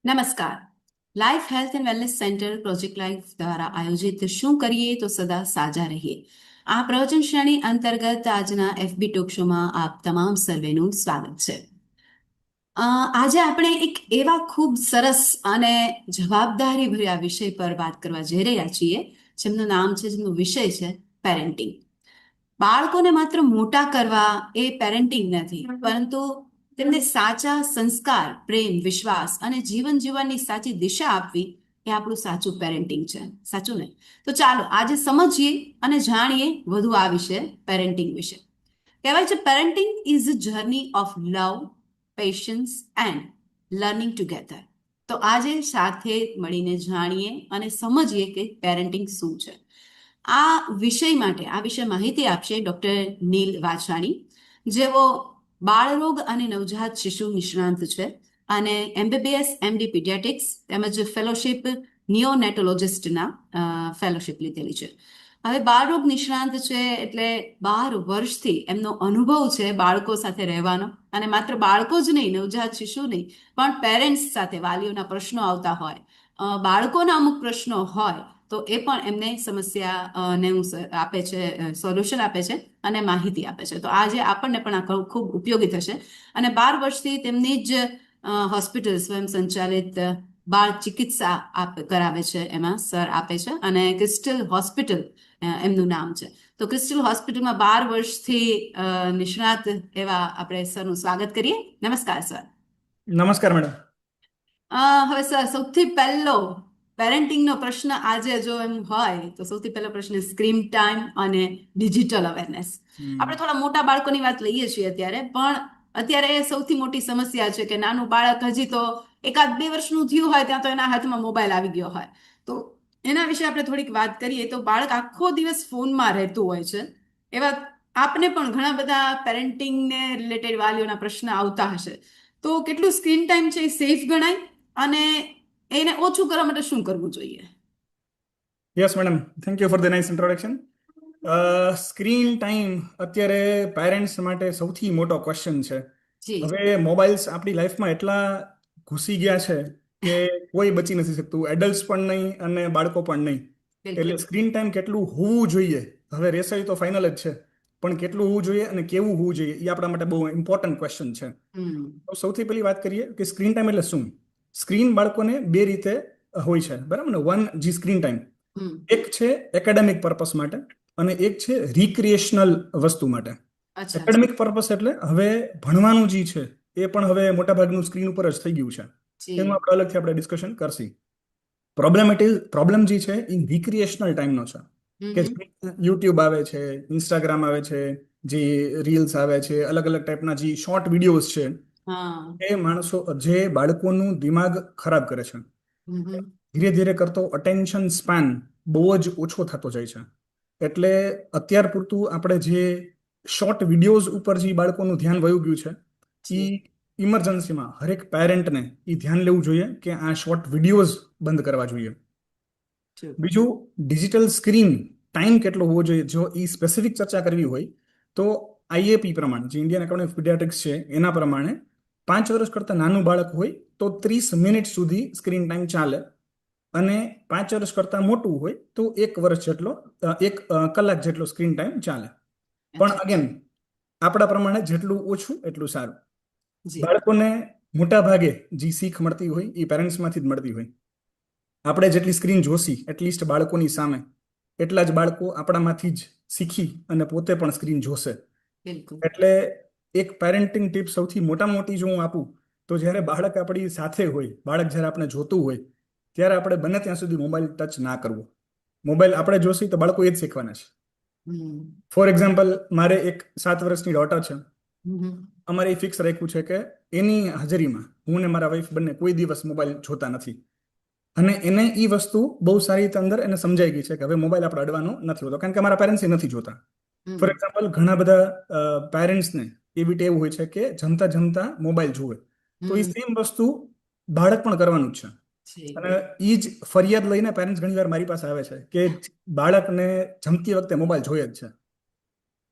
નમસ્કાર. Life health and wellness centre project life દ્વારા આયોજિત શું કરીએ તો સદા સાજા રહીએ આ પ્રવચન શ્રેણી અંતર્ગત આજના એફબી ટોક શોમાં આપ તમામ સર્વેનું સ્વાગત છે. આજે આપણે એક એવા ખૂબ સરસ અને જવાબદારી ભર્યા વિષય પર વાત કરવા જઈ રહ્યા છીએ જેમનું નામ છે, જેમનો વિષય છે પેરેન્ટિંગ. બાળકોને માત્ર મોટા કરવા એ પેરેન્ટિંગ નથી, પરંતુ તેમને સાચા સંસ્કાર, પ્રેમ, વિશ્વાસ અને જીવન જીવવાની સાચી દિશા આપવી એ આપણું સાચું પેરેન્ટિંગ છે. સાચું ને? તો ચાલો આજે સમજીએ અને જાણીએ વધુ આ વિશે, પેરેન્ટિંગ વિશે. કહેવાય છે parenting is a journey of love, patience and learning together. તો આજે સાથે મળીને જાણીએ અને સમજીએ કે પેરેન્ટિંગ શું છે. આ વિશે માહિતી આપશે ડોક્ટર નીલ વાછાણી, જેઓ બાળરોગ અને નવજાત શિશુ નિષ્ણાંત છે અને MBBS MD પીડિયાટ્રિક્સ તેમજ ફેલોશિપ નિયોનેટોલોજિસ્ટના ફેલોશિપ લીધેલી છે. હવે બાળરોગ નિષ્ણાંત છે એટલે 12 વર્ષથી એમનો અનુભવ છે બાળકો સાથે રહેવાનો, અને માત્ર બાળકો જ નહીં, નવજાત શિશુ નહીં, પણ પેરેન્ટ્સ સાથે વાલીઓના પ્રશ્નો આવતા હોય, બાળકોના અમુક પ્રશ્નો હોય તો એ પણ એમને સમસ્યાને આપે છે, સોલ્યુશન આપે છે અને માહિતી આપે છે. તો આજે આપણને પણ આ ખૂબ ઉપયોગી થશે. અને 12 વર્ષથી તેમની જ હોસ્પિટલ સ્વયં સંચાલિત બાળ ચિકિત્સા કરાવે છે, એમાં સર આપે છે, અને ક્રિસ્ટલ હોસ્પિટલ એમનું નામ છે. તો ક્રિસ્ટલ હોસ્પિટલમાં 12 વર્ષથી નિષ્ણાત એવા આપણે સરનું સ્વાગત કરીએ. નમસ્કાર સર. નમસ્કાર મેડમ. હવે સર, સૌથી પહેલો પેરેન્ટિંગનો પ્રશ્ન આજે જો એમ હોય તો સૌથી પહેલો પ્રશ્ન સ્ક્રીન ટાઈમ અને ડિજિટલ અવેરનેસ. આપણે થોડા મોટા બાળકોની વાત લઈએ છીએ અત્યારે, પણ અત્યારે એ સૌથી મોટી સમસ્યા છે કે નાનું બાળક હજી તો 1-2 વર્ષનું થયું હોય ત્યાં તો એના હાથમાં મોબાઈલ આવી ગયો હોય. તો એના વિશે આપણે થોડીક વાત કરીએ. તો બાળક આખો દિવસ ફોનમાં રહેતું હોય છે. એવા આપને પણ ઘણા બધા પેરેન્ટિંગને રિલેટેડ વાલીઓના પ્રશ્ન આવતા હશે. તો કેટલું સ્ક્રીન ટાઈમ છે એ સેફ ગણાય અને એને ઓછું કરવા માટે શું કરવું જોઈએ? Yes madam, thank you for the nice introduction. Screen time અત્યારે પેરેન્ટ્સ માટે સૌથી મોટો ક્વેશ્ચન છે. હવે મોબાઈલ્સ આપણી લાઈફમાં એટલા ઘૂસી ગયા છે કે કોઈ બચી નથી શકતું, એડલ્ટ્સ પણ નહીં અને બાળકો પણ નહીં. એટલે સ્ક્રીન ટાઈમ કેટલું હોવું જોઈએ, હવે રેસાઈ તો ફાઇનલ જ છે, પણ કેટલું હોવું જોઈએ અને કેવું હોવું જોઈએ એ આપણા માટે બહુ ઇમ્પોર્ટન્ટ ક્વેશ્ચન છે. તો સૌથી પહેલી વાત કરીએ કે સ્ક્રીન ટાઈમ એટલે શું. સ્ક્રીન બાળકોને બે રીતે હોય છે, બરાબર ને? વન જી સ્ક્રીન ટાઈમ, એક છે એકેડેમિક પર્પસ માટે અને એક છે રિક્રિએશનલ વસ્તુ માટે. એકેડેમિક પર્પસ એટલે હવે ભણવાનું જે છે એ પણ હવે મોટાભાગનું સ્ક્રીન ઉપર જ થઈ ગયું છે. એનું આપણે અલગથી આપણે ડિસ્કશન કરશી. પ્રોબ્લેમ જે છે એ રિક્રિએશનલ ટાઈમનો છે, કે યુટ્યુબ આવે છે, ઇન્સ્ટાગ્રામ આવે છે, જે રીલ્સ આવે છે, અલગ અલગ ટાઈપના જે શોર્ટ વિડીયોઝ છે, એ માણસો જે બાળકોનું દિમાગ ખરાબ કરે છે. ધીરે ધીરે કરતો અટેન્શન સ્પાન બહુ જ ઓછો થતો જાય છે. એટલે અત્યાર પૂરતું આપણે જે શોર્ટ વિડીયોઝ ઉપર જે બાળકોનું ધ્યાન વયું ગયું છે, એ ઇમરજન્સીમાં હરેક પેરેન્ટને એ ધ્યાન લેવું જોઈએ કે આ શોર્ટ વિડીયોઝ બંધ કરવા જોઈએ. બીજું, ડિજિટલ સ્ક્રીન ટાઈમ કેટલો હોવો જોઈએ, જો એ સ્પેસિફિક ચર્ચા કરવી હોય તો IAP પ્રમાણે, જે ઇન્ડિયન એકેડમી ઓફ પીડિયાટ્રિક્સ છે, એના પ્રમાણે 5 વર્ષ કરતાં નાનું બાળક હોય તો 30 મિનિટ સુધી સ્ક્રીન ટાઈમ ચાલે, અને 5 વર્ષ કરતાં મોટું હોય તો 1 વર્ષ જેટલો 1 કલાક જેટલો સ્ક્રીન ટાઈમ ચાલે. પણ અગેન આપણા પ્રમાણે જેટલું ઓછું એટલું સારું. બાળકોને મોટા ભાગે જે શીખ મળતી હોય એ પેરેન્ટ્સમાંથી જ મળતી હોય. આપણે જેટલી સ્ક્રીન જોશી એટલીસ્ટ બાળકોની સામે, એટલા જ બાળકો આપણામાંથી જ શીખી અને પોતે પણ સ્ક્રીન જોશે. એટલે એક પેરેન્ટિંગ ટીપ સૌથી મોટામાં મોટી જો હું આપું તો જ્યારે બાળક આપણી સાથે હોય, બાળક જ્યારે આપણે જોતું હોય, ત્યારે આપણે બને ત્યાં સુધી મોબાઈલ ટચ ના કરવો. મોબાઈલ આપણે જોશી તો બાળકો એ જ શીખવાના છે. ફોર એક્ઝામ્પલ, મારે એક 7 વર્ષની ડોટર છે. અમારે એ ફિક્સ રાખ્યું છે કે એની હાજરીમાં હું ને મારા વાઈફ બંને કોઈ દિવસ મોબાઈલ જોતા નથી. અને એને એ વસ્તુ બહુ સારી રીતે અંદર એને સમજાઈ ગઈ છે કે હવે મોબાઈલ આપણે અડવાનો નથી હોતો, કારણ કે મારા પેરેન્ટ્સ એ નથી જોતા. ફોર એક્ઝામ્પલ, ઘણા બધા પેરેન્ટ્સને એવી ટેવ હોય છે કે જમતા જમતા મોબાઈલ જુએ, તો એ સેમ વસ્તુ બાળક પણ કરવાનું જ છે. અને એ જ ફરિયાદ લઈને પેરેન્ટ્સ ઘણી વાર મારી પાસે આવે છે કે બાળકને જમતી વખતે મોબાઈલ જોઈએ જ છે.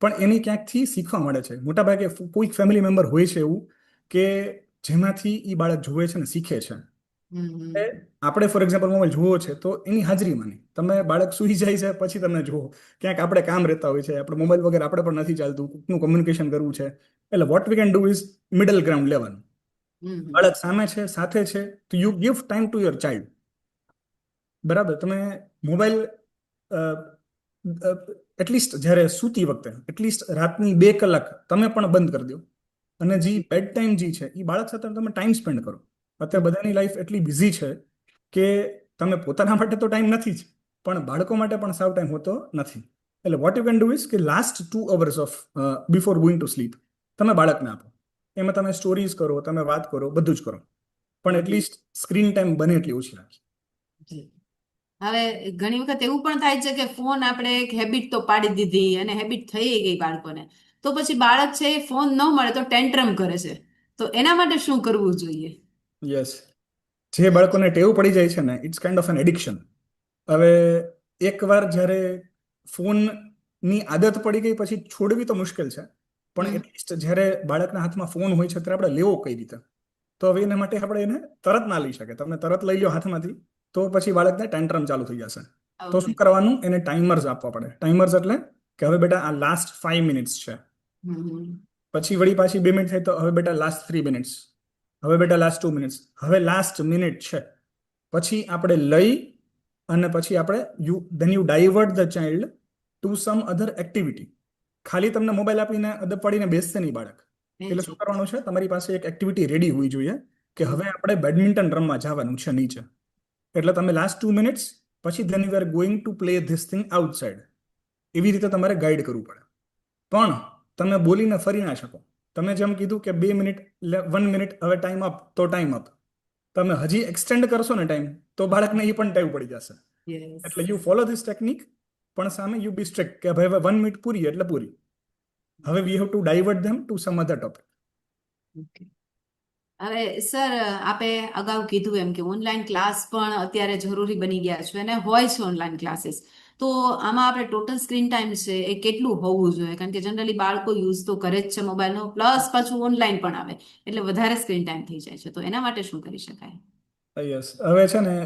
પણ એની ક્યાંકથી શીખવા મળે છે. મોટાભાગે કોઈક ફેમિલી મેમ્બર હોય છે એવું કે જેમાંથી એ બાળક જુએ છે ને શીખે છે. હમ. આપણે ફોર એક્ઝામ્પલ મોબાઈલ જુઓ છે તો એની હાજરીમાં નહીં, તમે બાળક સૂઈ જાય છે પછી તમે જુઓ, ક્યાંક આપણે કામ રહેતા હોય છે, આપણે મોબાઈલ વગર આપણે પણ નથી ચાલતું, કોઈકનું કોમ્યુનિકેશન કરવું છે, એટલે what we can do is middle ground લેવાનું. હમ. બાળક સામે છે, સાથે છે, તો you give time to your child. બરાબર, તમે મોબાઈલ એટલીસ્ટ જ્યારે સૂતી વખતે એટલીસ્ટ રાતની 2 કલાક તમે પણ બંધ કરી દો, અને જે બેડ ટાઈમ જે છે એ બાળક સાથે તમે ટાઈમ સ્પેન્ડ કરો. અત્યારે બધાની લાઈફ એટલી બિઝી છે કે તમે પોતાના માટે તો ટાઈમ નથી જ, પણ બાળકો માટે પણ સાવ ટાઈમ હોતો નથી. એટલે what you can do is કે last 2 hours of before going to sleep તમે બાળકને આપો. એમાં તમે સ્ટોરીઝ કરો, તમે વાત કરો, બધું જ કરો, પણ એટલીસ્ટ સ્ક્રીન ટાઈમ બને એટલી ઓછી રાખી. જી. હવે ઘણી વખત એવું પણ થાય છે કે ફોન આપણે એક હેબિટ તો પાડી દીધી અને હેબિટ થઈ ગઈ બાળકોને, તો પછી બાળક છે એ ફોન ન મળે તો ટેન્ટ્રમ કરે છે, તો એના માટે શું કરવું જોઈએ? યસ, જે બાળકોને ટેવ પડી જાય છે ને, it's kind of an addiction. હવે એકવાર જ્યારે ફોનની આદત પડી ગઈ પછી છોડવી તો મુશ્કેલ છે, પણ હમ. એટલીસ્ટ જ્યારે બાળકના હાથમાં ફોન હોય છે ત્યારે આપણે લેવો કઈ રીતે? તો હવે એના માટે આપણે એને તરત ના લઈ શકે. તમે તરત લઈ લો હાથમાંથી તો પછી બાળકને ટેન્ટ્રમ ચાલુ થઈ જશે. તો ઓકે. શું કરવાનું? એને ટાઈમર્સ આપવા પડે. ટાઈમર્સ એટલે કે હવે બેટા આ લાસ્ટ 5 મિનિટ્સ છે, હમ. પછી વળી પાછી 2 મિનિટ થાય તો હવે બેટા લાસ્ટ 3 મિનિટ્સ, હવે બેટા લાસ્ટ 2 મિનિટ્સ, હવે લાસ્ટ મિનિટ છે. પછી આપણે લઈ અને પછી આપણે then you divert the child to some other activity. ખાલી તમને મોબાઈલ આપીને અદબ પાડીને બેસશે નહીં બાળક. એટલે શું જી. કરવાનું છે? તમારી પાસે એક એક્ટિવિટી રેડી હોવી જોઈએ કે હમ. હવે આપણે બેડમિન્ટન રમવા જવાનું છે નીચે. એટલે તમે લાસ્ટ 2 મિનિટ્સ પછી then you are going to play this thing outside. એવી રીતે તમારે ગાઈડ કરવું પડે. પણ તમે બોલીને ફરી ના શકો. તમે જેમ કીધું કે 2 મિનિટ, 1 મિનિટ, હવે ટાઈમ અપ તો ટાઈમ અપ. તમે હજી એક્સટેન્ડ કરશો ને ટાઈમ તો બાળકને એ પણ ટેવ પડી જશે. યસ. એટલે યુ ફોલો ધીસ ટેકનિક, પણ સામે યુ બી સ્ટ્રિક્ટ કે ભાઈ 1 મિનિટ પૂરી એટલે પૂરી. હવે we have to divert them to some other topic. Okay. હવે સર, આપે અગાઉ કીધું એમ કે ઓનલાઈન ક્લાસ પણ અત્યારે જરૂરી બની ગયા છે અને હોય છે ઓનલાઈન ક્લાસીસ, તો આમાં આપણે ટોટલ સ્ક્રીન ટાઈમ છે એ કેટલું હોવું જોઈએ? કારણ કે જનરલી બાળકો યુઝ તો કરે જ છે મોબાઈલનો, પ્લસ પાછું ઓનલાઈન પણ આવે, એટલે વધારે સ્ક્રીન ટાઈમ થઈ જાય છે, તો એના માટે શું કરી શકાય? યસ, હવે છે ને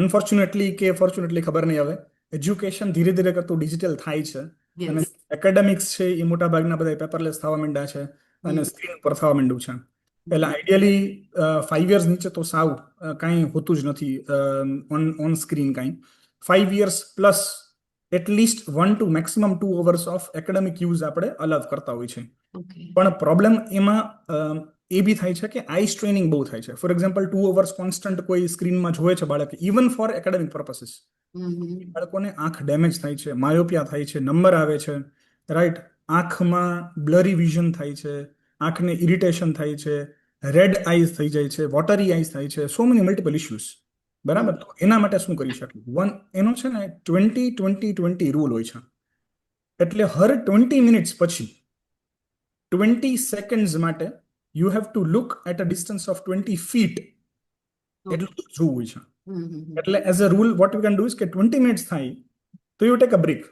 અનફોર્ચ્યુનેટલી કે ફોર્ચ્યુનેટલી ખબર નહીં, હવે એજ્યુકેશન ધીરે ધીરે કરતું ડિજિટલ થાય છે, અને યસ. એકેડેમિક્સ છે એ મોટા ભાગના બધા પેપરલેસ થવા માંડ્યા છે અને હમ. સ્ક્રીન પર થવા માંડ્યું છે. એટલે આઈડિયલી 5 યર્સ નીચે તો સાવ કાંઈ હોતું જ નથી ઓન સ્ક્રીન કાંઈ. 5 years plus at least 1 to maximum 2 hours of academic use આપણે અલાવ કરતા હોય છે. ઓકે. પણ પ્રોબ્લેમ એમાં એ બી થાય છે કે આઈ સ્ટ્રેનિંગ બહુ થાય છે. ફોર એક્ઝામ્પલ 2 અવર્સ કોન્સ્ટન્ટ કોઈ સ્ક્રીનમાં જોવે છે બાળક, ઇવન ફોર એકેડેમિક પર્પસીસ, હમ. બાળકોને આંખ ડેમેજ થાય છે, માયોપિયા થાય છે, નંબર આવે છે, રાઈટ, આંખમાં બ્લરી વિઝન થાય છે, આંખને ઇરિટેશન થાય છે, રેડ આઈઝ થઈ જાય છે, વોટરી આઈઝ થાય છે, સો મેની મલ્ટિપલ ઇશ્યુઝ. બરાબર, તો એના માટે શું કરી શકીએ? એનો છે ને 20-20-20 રૂલ હોય છે. એટલે હર 20 મિનિટ્સ પછી 20 સેકન્ડ્સ માટે you have to look at a distance of 20 feet. Okay. એટલું જોવું હોય છે. હમ. એટલે as a rule what you can do is કે 20 મિનિટ્સ થાય તો યુ ટેક અ બ્રેક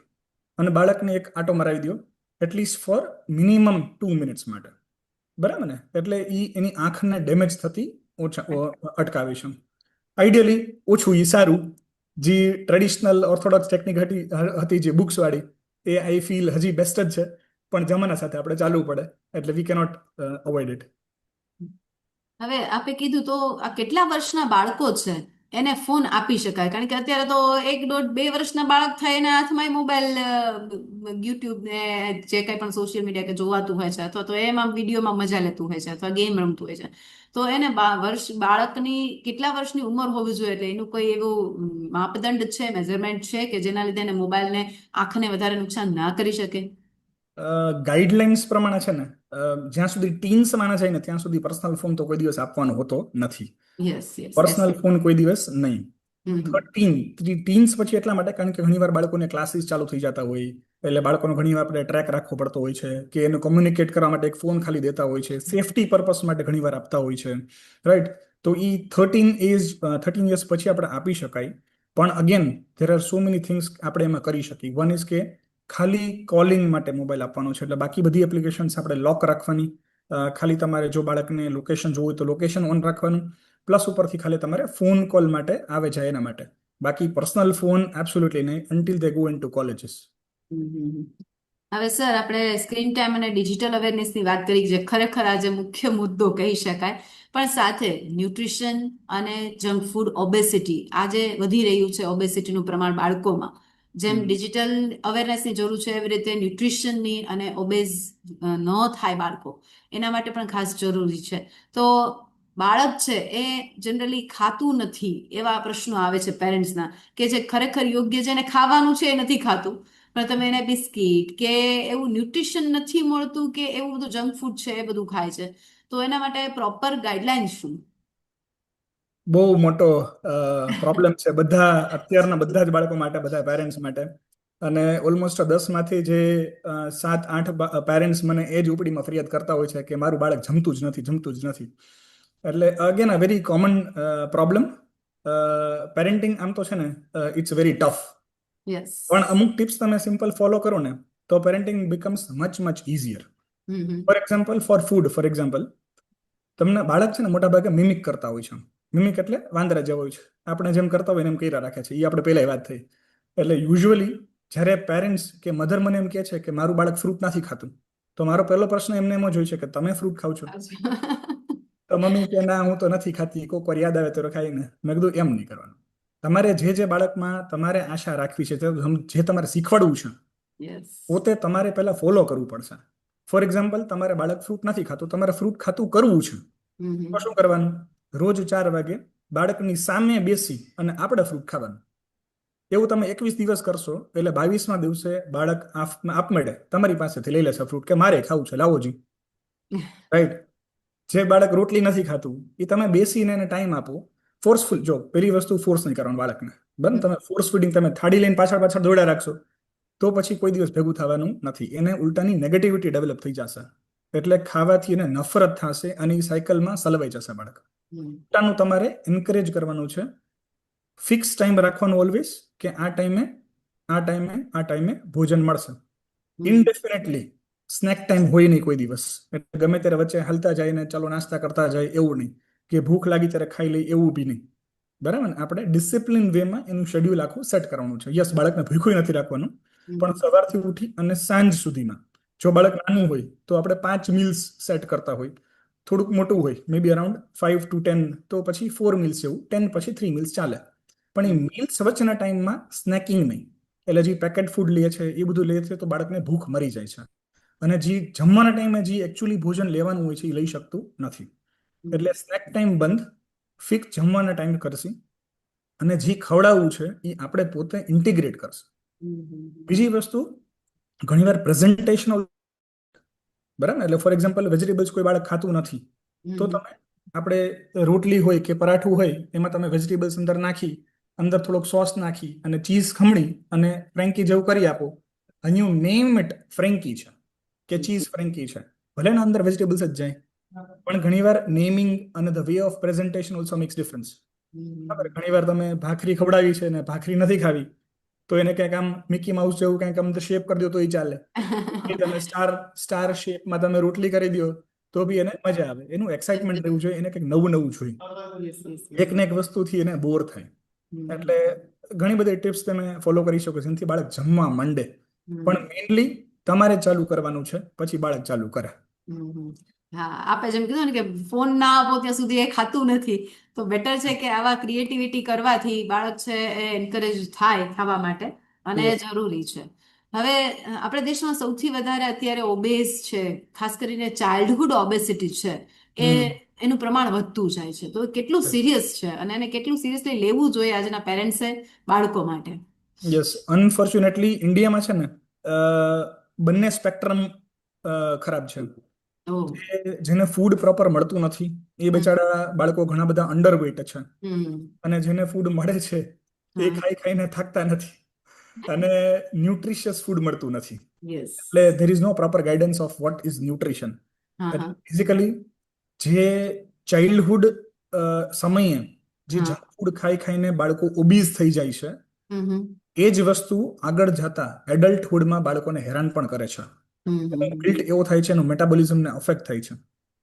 અને બાળકને એક આટો મરાવી દો, એટલીસ્ટ ફોર મિનિમમ 2 મિનિટ્સ માટે. બરાબર ને? એટલે એની આંખને ડેમેજ થતી અટકાવે છે. આઈડિયલી ઓછું એ સારું. જે ટ્રેડિશનલ ઓર્થોડોક્સ ટેકનિક હતી જે બુક્સ વાળી, એ આઈ ફીલ હજી બેસ્ટ જ છે, પણ જમાના સાથે આપણે ચાલવું પડે, એટલે વી કેનોટ અવોઇડ ઇટ. હવે આપે કીધું, તો આ કેટલા વર્ષના બાળકો છે એને ફોન આપી શકાય? કારણ કે અત્યારે તો 1, 1.5, 2 વર્ષના બાળક થાય એના હાથમાં મોબાઈલ, યુટ્યુબ ને જે કંઈ પણ સોશિયલ મીડિયા કે જોવાતું હોય છે, અથવા તો એમાં વિડીયોમાં મજા લેતું હોય છે, અથવા ગેમ રમતું હોય છે, તો એને બાળકની કેટલા વર્ષની ઉંમર હોવી જોઈએ? એટલે એનું કોઈ એવું માપદંડ છે, મેઝરમેન્ટ છે કે જેના લીધે એને મોબાઈલને આંખને વધારે નુકસાન ના કરી શકે? ગાઈડલાઇન્સ પ્રમાણે છે ને, જ્યાં સુધી ટીન્સમાં ના જાય ને ત્યાં સુધી પર્સનલ ફોન તો કોઈ દિવસ આપવાનો હોતો નથી. Yes. Yes. Yes. Personal phone કોઈ દિવસ નહીં. હમ. 13 પછી એટલા માટે કારણ કે ઘણીવાર બાળકોને ક્લાસીસ ચાલુ થઈ જતા હોય, એટલે બાળકોનો ઘણીવાર આપણે ટ્રેક રાખવો પડતો હોય છે, કે એને કોમ્યુનિકેટ કરવા માટે એક ફોન ખાલી દેતા હોય છે, સેફટી પર્પસ માટે ઘણીવાર આપતા હોય છે, રાઈટ. તો એ 13 યર્સ પછી આપણે આપી શકાય. પણ again there are so many things આપણે એમાં કરી શકીએ. વન ઇઝ કે ખાલી કોલિંગ માટે મોબાઈલ આપવાનો છે, એટલે બાકી બધી એપ્લિકેશન્સ આપણે લોક રાખવાની. ખાલી તમારે જો બાળકને લોકેશન જોવું હોય તો લોકેશન ઓન રાખવાનું, પ્લસ ઉપરથી ખાલી તમારે ફોન કોલ માટે આવે છે એના માટે. બાકી પર્સનલ ફોન એબ્સોલ્યુટલી નહીં અન્ટિલ દે ગો ઇનટુ કોલેજીસ. હવે સર, આપણે સ્ક્રીન ટાઈમ અને ડિજિટલ અવેરનેસની વાત કરી જે ખરેખર આજે મુખ્ય મુદ્દો કહી શકાય, પણ સાથે ન્યુટ્રિશન અને જંક ફૂડ ઓબેસિટી આજે વધી રહ્યું છે. ઓબેસિટીનું પ્રમાણ બાળકોમાં જેમ ડિજિટલ અવેરનેસની જરૂર છે એવી રીતે ન્યુટ્રિશનની અને ઓબેઝ ન થાય બાળકો એના માટે પણ ખાસ જરૂરી છે. તો બાળક છે એ જનરલી ખાતું નથી એવા પ્રશ્નો આવે છે પેરેન્ટ્સના, કે જે ખરેખર યોગ્ય જેને ખાવાનું છે એ નથી ખાતું, પણ તમે એને બિસ્કિટ કે એવું ન્યુટ્રિશન નથી મળતું કે એવું બધું જંક ફૂડ છે એ બધું ખાય છે. તો એના માટે પ્રોપર ગાઈડલાઈન શું? બહુ મોટો પ્રોબ્લેમ છે અત્યારના બધા જ બાળકો માટે, બધા પેરેન્ટ્સ માટે. અને ઓલમોસ્ટ 10માંથી જે 7-8 પેરેન્ટ્સ મને એ જ ઉપડીમાં ફરિયાદ કરતા હોય છે કે મારું બાળક જમતું જ નથી. એટલે again a very common problem. Parenting આમ તો છે ને ઇટ્સ વેરી ટફ, યસ. પણ અમુક ટિપ્સ તમે સિમ્પલ ફોલો કરો ને તો parenting becomes much easier. For example, તમને બાળક છે ને મોટા ભાગે મિમિક કરતા હોય છે. મિમિક એટલે વાંદરા જેવો હોય છે, આપણે જેમ કરતા હોય એમ કર્યા રાખે છે. એ આપણે પહેલા વાત થઈ. એટલે યુઝ્યુઅલી જ્યારે પેરેન્ટ્સ કે મધર મને એમ કહે છે કે મારું બાળક ફ્રૂટ નથી ખાતું, તો મારો પહેલો પ્રશ્ન એમને એમ જ હોય છે કે તમે ફ્રૂટ ખાવ છો? તો મમ્મી કે ના, હું તો નથી ખાતી, કોક વાર યાદ આવે તો ખાઈને. મેં કીધું એમ નહીં કરવાનું. તમારે જે બાળકમાં તમારે આશા રાખવી છે, જે તમારે શીખવાડવું છે, પોતે તમારે પહેલા ફોલો કરવું પડશે. ફોર એક્ઝામ્પલ, તમારે બાળક ફ્રૂટ નથી ખાતું, તમારે ફ્રૂટ ખાતું કરવું છે, તો શું કરવાનું? રોજ 4 વાગે બાળકની સામે બેસી અને આપણે ફ્રૂટ ખાવાનું. એવું તમે 21 દિવસ કરશો એટલે 22મા દિવસે બાળક આપમેળે તમારી પાસેથી લઈ લેશે ફ્રૂટ કે મારે ખાવું છે, લાવો જી. રાઈટ? જે બાળક રોટલી નથી ખાતું એ તમે બેસીને એને ટાઈમ આપો. ફોર્સફુલ, જો પેલી વસ્તુ ફોર્સ નહીં કરવાનું બાળકને. બરાબર? તમે ફોર્સ ફીડિંગ, તમે થાળી લઈને પાછળ દોડ્યા રાખશો તો પછી કોઈ દિવસ ભેગું થવાનું નથી. એને ઉલટાની નેગેટિવિટી ડેવલપ થઈ જશે, એટલે ખાવાથી એને નફરત થશે અને એ સાયકલમાં સલવાઈ જશે બાળક. ઉલટાનું તમારે એન્કરેજ કરવાનું છે. ફિક્સ ટાઈમ રાખવાનું ઓલવેઝ, કે આ ટાઈમે ભોજન મળશે. ઇનડેફિનેટલી સ્નેક ટાઈમ હોય નહીં કોઈ દિવસ. એટલે ગમે ત્યારે વચ્ચે હાલતા જાય ને ચાલો નાસ્તા કરતા જાય એવું નહીં, કે ભૂખ લાગી ત્યારે ખાઈ લઈ એવું બી નહીં. બરાબર ને? આપણે ડિસિપ્લિન વેમાં એનું શેડ્યુલ આખું સેટ કરવાનું છે. યસ, બાળકને ભૂખ્યું નથી રાખવાનું, પણ સવારથી ઉઠી અને સાંજ સુધીમાં જો બાળક નાનું હોય તો આપણે 5 મીલ્સ સેટ કરતા હોય. થોડુંક મોટું હોય મે બી અરાઉન્ડ 5 to 10, તો પછી 4 મીલ્સ જેવું, 10 પછી 3 મીલ્સ ચાલે. પણ એ મીલ્સ વચ્ચેના ટાઈમમાં સ્નેકિંગ નહીં. એટલે જે પેકેટ ફૂડ લે છે એ બધું લે છે તો બાળકને ભૂખ મરી જાય છે. અને જે જમવાના ટાઈમે જે એકચ્યુઅલી ભોજન લેવાનું હોય છે એ લઈ શકતું નથી. એટલે સ્નેક ટાઈમ બંધ, ફિક્સ જમવાના ટાઈમ કરશે, અને જે ખવડાવવું છે એ આપણે પોતે ઇન્ટિગ્રેટ કરશે. બીજી વસ્તુ, ઘણીવાર પ્રેઝન્ટેશન, બરાબર? એટલે ફોર એક્ઝામ્પલ, વેજીટેબલ્સ કોઈ બાળક ખાતું નથી, તો તમે આપણે રોટલી હોય કે પરાઠું હોય એમાં તમે વેજીટેબલ્સ અંદર નાખી, અંદર થોડોક સોસ નાખી અને ચીઝ ખમણી અને ફ્રેન્કી જેવું કરી આપો. અને યુ નેમ ઇટ, ફ્રેન્કી છે કે ચીઝ ફ્રેન્કી છે, ભલે ને અંદર વેજીટેબલ્સ જ જાય, પણ ઘણીવાર નેમિંગ અને the way of presentation also makes difference. બરાબર? ઘણીવાર તમે ભાખરી ખવડાવી છે ને ભાખરી નથી ખાવી, તો એને કંઈક આમ મિકી માઉસ જેવું કંઈક આમ શેપ કરી દો તો એ ચાલે. તમે સ્ટાર શેપમાં તમે રોટલી કરી દો તો બી એને મજા આવે. એનું એક્સાઇટમેન્ટ રહેવું જોઈએ, એને કંઈક નવું જોઈએ. એક ને એક વસ્તુથી એને બોર થાય. એટલે ઘણી બધી ટિપ્સ તમે ફોલો કરી શકો જેનાથી બાળક જમવા માંડે. પણ મેઇનલી તમારે ચાલુ કરવાનું છે, પછી બાળક ચાલુ કરે. હા, આપણે જેમ કીધું ને કે ફોન ના આપો ત્યાં સુધી એ ખાતું નથી, તો બેટર છે કે આવા ક્રિએટિવિટી કરવાથી બાળક છે એ એન્કરેજ થાય ખાવા માટે, અને જરૂરી છે. હવે આપણા દેશમાં સૌથી વધારે અત્યારે ઓબેઝ છે, ખાસ કરીને ચાઇલ્ડહુડ ઓબેસિટી છે, એનું પ્રમાણ વધતું જાય છે. તો કેટલું સિરિયસ છે અને એને કેટલું સિરિયસલી લેવું જોઈએ આજના પેરેન્ટ્સે બાળકો માટે? યસ, અનફોર્ચ્યુનેટલી ઇન્ડિયામાં છે ને બંને સ્પેક્ટ્રમ ખરાબ છે. જેને ફૂડ પ્રોપર મળતું નથી એ બેચારા બાળકો ઘણા બધા અંડરવેટ છે, અને જેને ફૂડ મળે છે એ ખાઈને થાકતા નથી, અને ન્યુટ્રિશિયસ ફૂડ મળતું નથી. એટલે there is no proper guidance of what is nutrition. Basically જે ચાઇલ્ડહુડ સમયે જે જંક ફૂડ ખાઈને બાળકો ઓબીઝ થઈ જાય છે, એ જ વસ્તુ આગળ જતા એડલ્ટહુડમાં બાળકોને હેરાન પણ કરે છે. ગિલ્ટ એવો થાય છે, એનું મેટાબોલિઝમને અફેક્ટ થાય છે.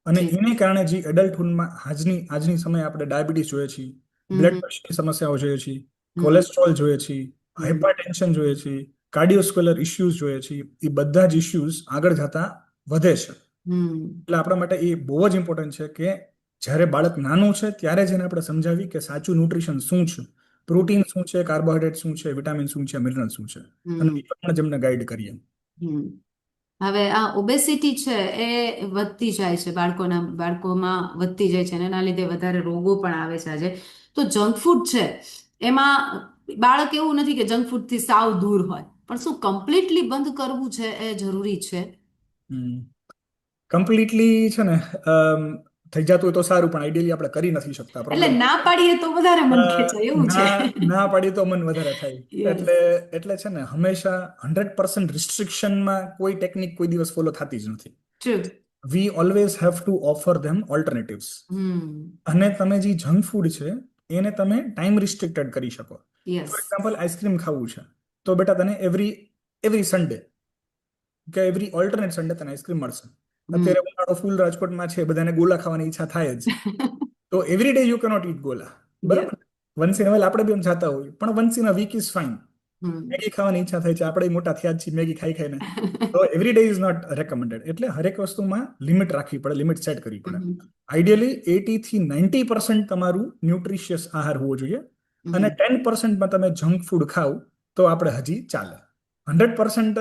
અને જી. એને કારણે જે એડલ્ટહુડમાં આજની સમયે આપણે ડાયાબિટીસ જોઈએ છીએ, બ્લડ હમ. પ્રેશરની સમસ્યાઓ જોઈએ છીએ, હમ. કોલેસ્ટ્રોલ જોઈએ છીએ, હમ. હાઇપરટેન્શન જોઈએ છીએ, કાર્ડિયોસ્ક્યુલર ઇશ્યુઝ જોઈએ છીએ, એ બધા જ ઇશ્યુઝ આગળ જતા વધે છે. હમ. એટલે આપણા માટે એ બહુ જ ઇમ્પોર્ટન્ટ છે કે જ્યારે બાળક નાનું છે ત્યારે જ એને આપણે સમજાવી કે સાચું ન્યુટ્રિશન શું છે, પ્રોટીન શું છે, કાર્બોહાઈડ્રેટ શું છે, વિટામિન શું છે, મિનરલ શું છે, અને હમ. એ પ્રમાણે જ એમને ગાઈડ કરીએ. હમ. હવે આ ઓબેસિટી છે એ વધતી જાય છે, બાળકોમાં વધતી જાય છે અને એના લીધે વધારે રોગો પણ આવે છે આજે. તો જંક ફૂડ છે એમાં બાળક એવું નથી કે જંક ફૂડથી સાવ દૂર હોય, પણ શું કમ્પ્લીટલી બંધ કરવું છે એ જરૂરી છે? કમ્પ્લીટલી છે ને, થઈ જતું હોય તો સારું, પણ આઈડિયલી આપણે કરી નથી શકતા. એટલે પ્રોબ્લેમ ના પાડીએ તો વધારે મન ખેંચાય એવું છે. ના ના પાડીએ તો મન વધારે થાય. યસ. એટલે છે ને, હંમેશા 100% રિસ્ટ્રિક્શનમાં કોઈ ટેકનિક કોઈ દિવસ ફોલો થતી જ નથી. True. We always have to offer them alternatives. Hmm. અને તમે જે જંક ફૂડ છે એને તમે ટાઈમ રિસ્ટ્રિક્ટેડ કરી શકો. યસ. ફોર એક્ઝામ્પલ, આઈસ્ક્રીમ ખાવું છે તો બેટા તને એવરી એવરી સન્ડે કે એવરી ઓલ્ટરનેટ સન્ડે તને આઈસ્ક્રીમ મળશે. હમ. અત્યારે ઉનાળો ફૂલ રાજકોટમાં છે, બધાને ગોલા ખાવાની ઈચ્છા થાય જ. તો every day you cannot eat gola, yes. બરાબર? વન્સ ઇન વેલ આપણે બી એમ જાતા હોય, પણ once in a week is fine. Hmm. Maggi ખાવાની ઈચ્છા થાય છે, આપણે મોટા થયા જ છીએ મેગી ખાઈ ખાઈને. તો every day is not recommended. એટલે હરેક વસ્તુમાં લિમિટ રાખવી પડે, લિમિટ સેટ કરવી પડે. હમ. આઈડિયલી 80 થી 90% તમારું ન્યુટ્રિશિયસ આહાર હોવો જોઈએ, અને હમ. 10%માં તમે જંક ફૂડ ખાવ તો આપણે હજી ચાલે. 100%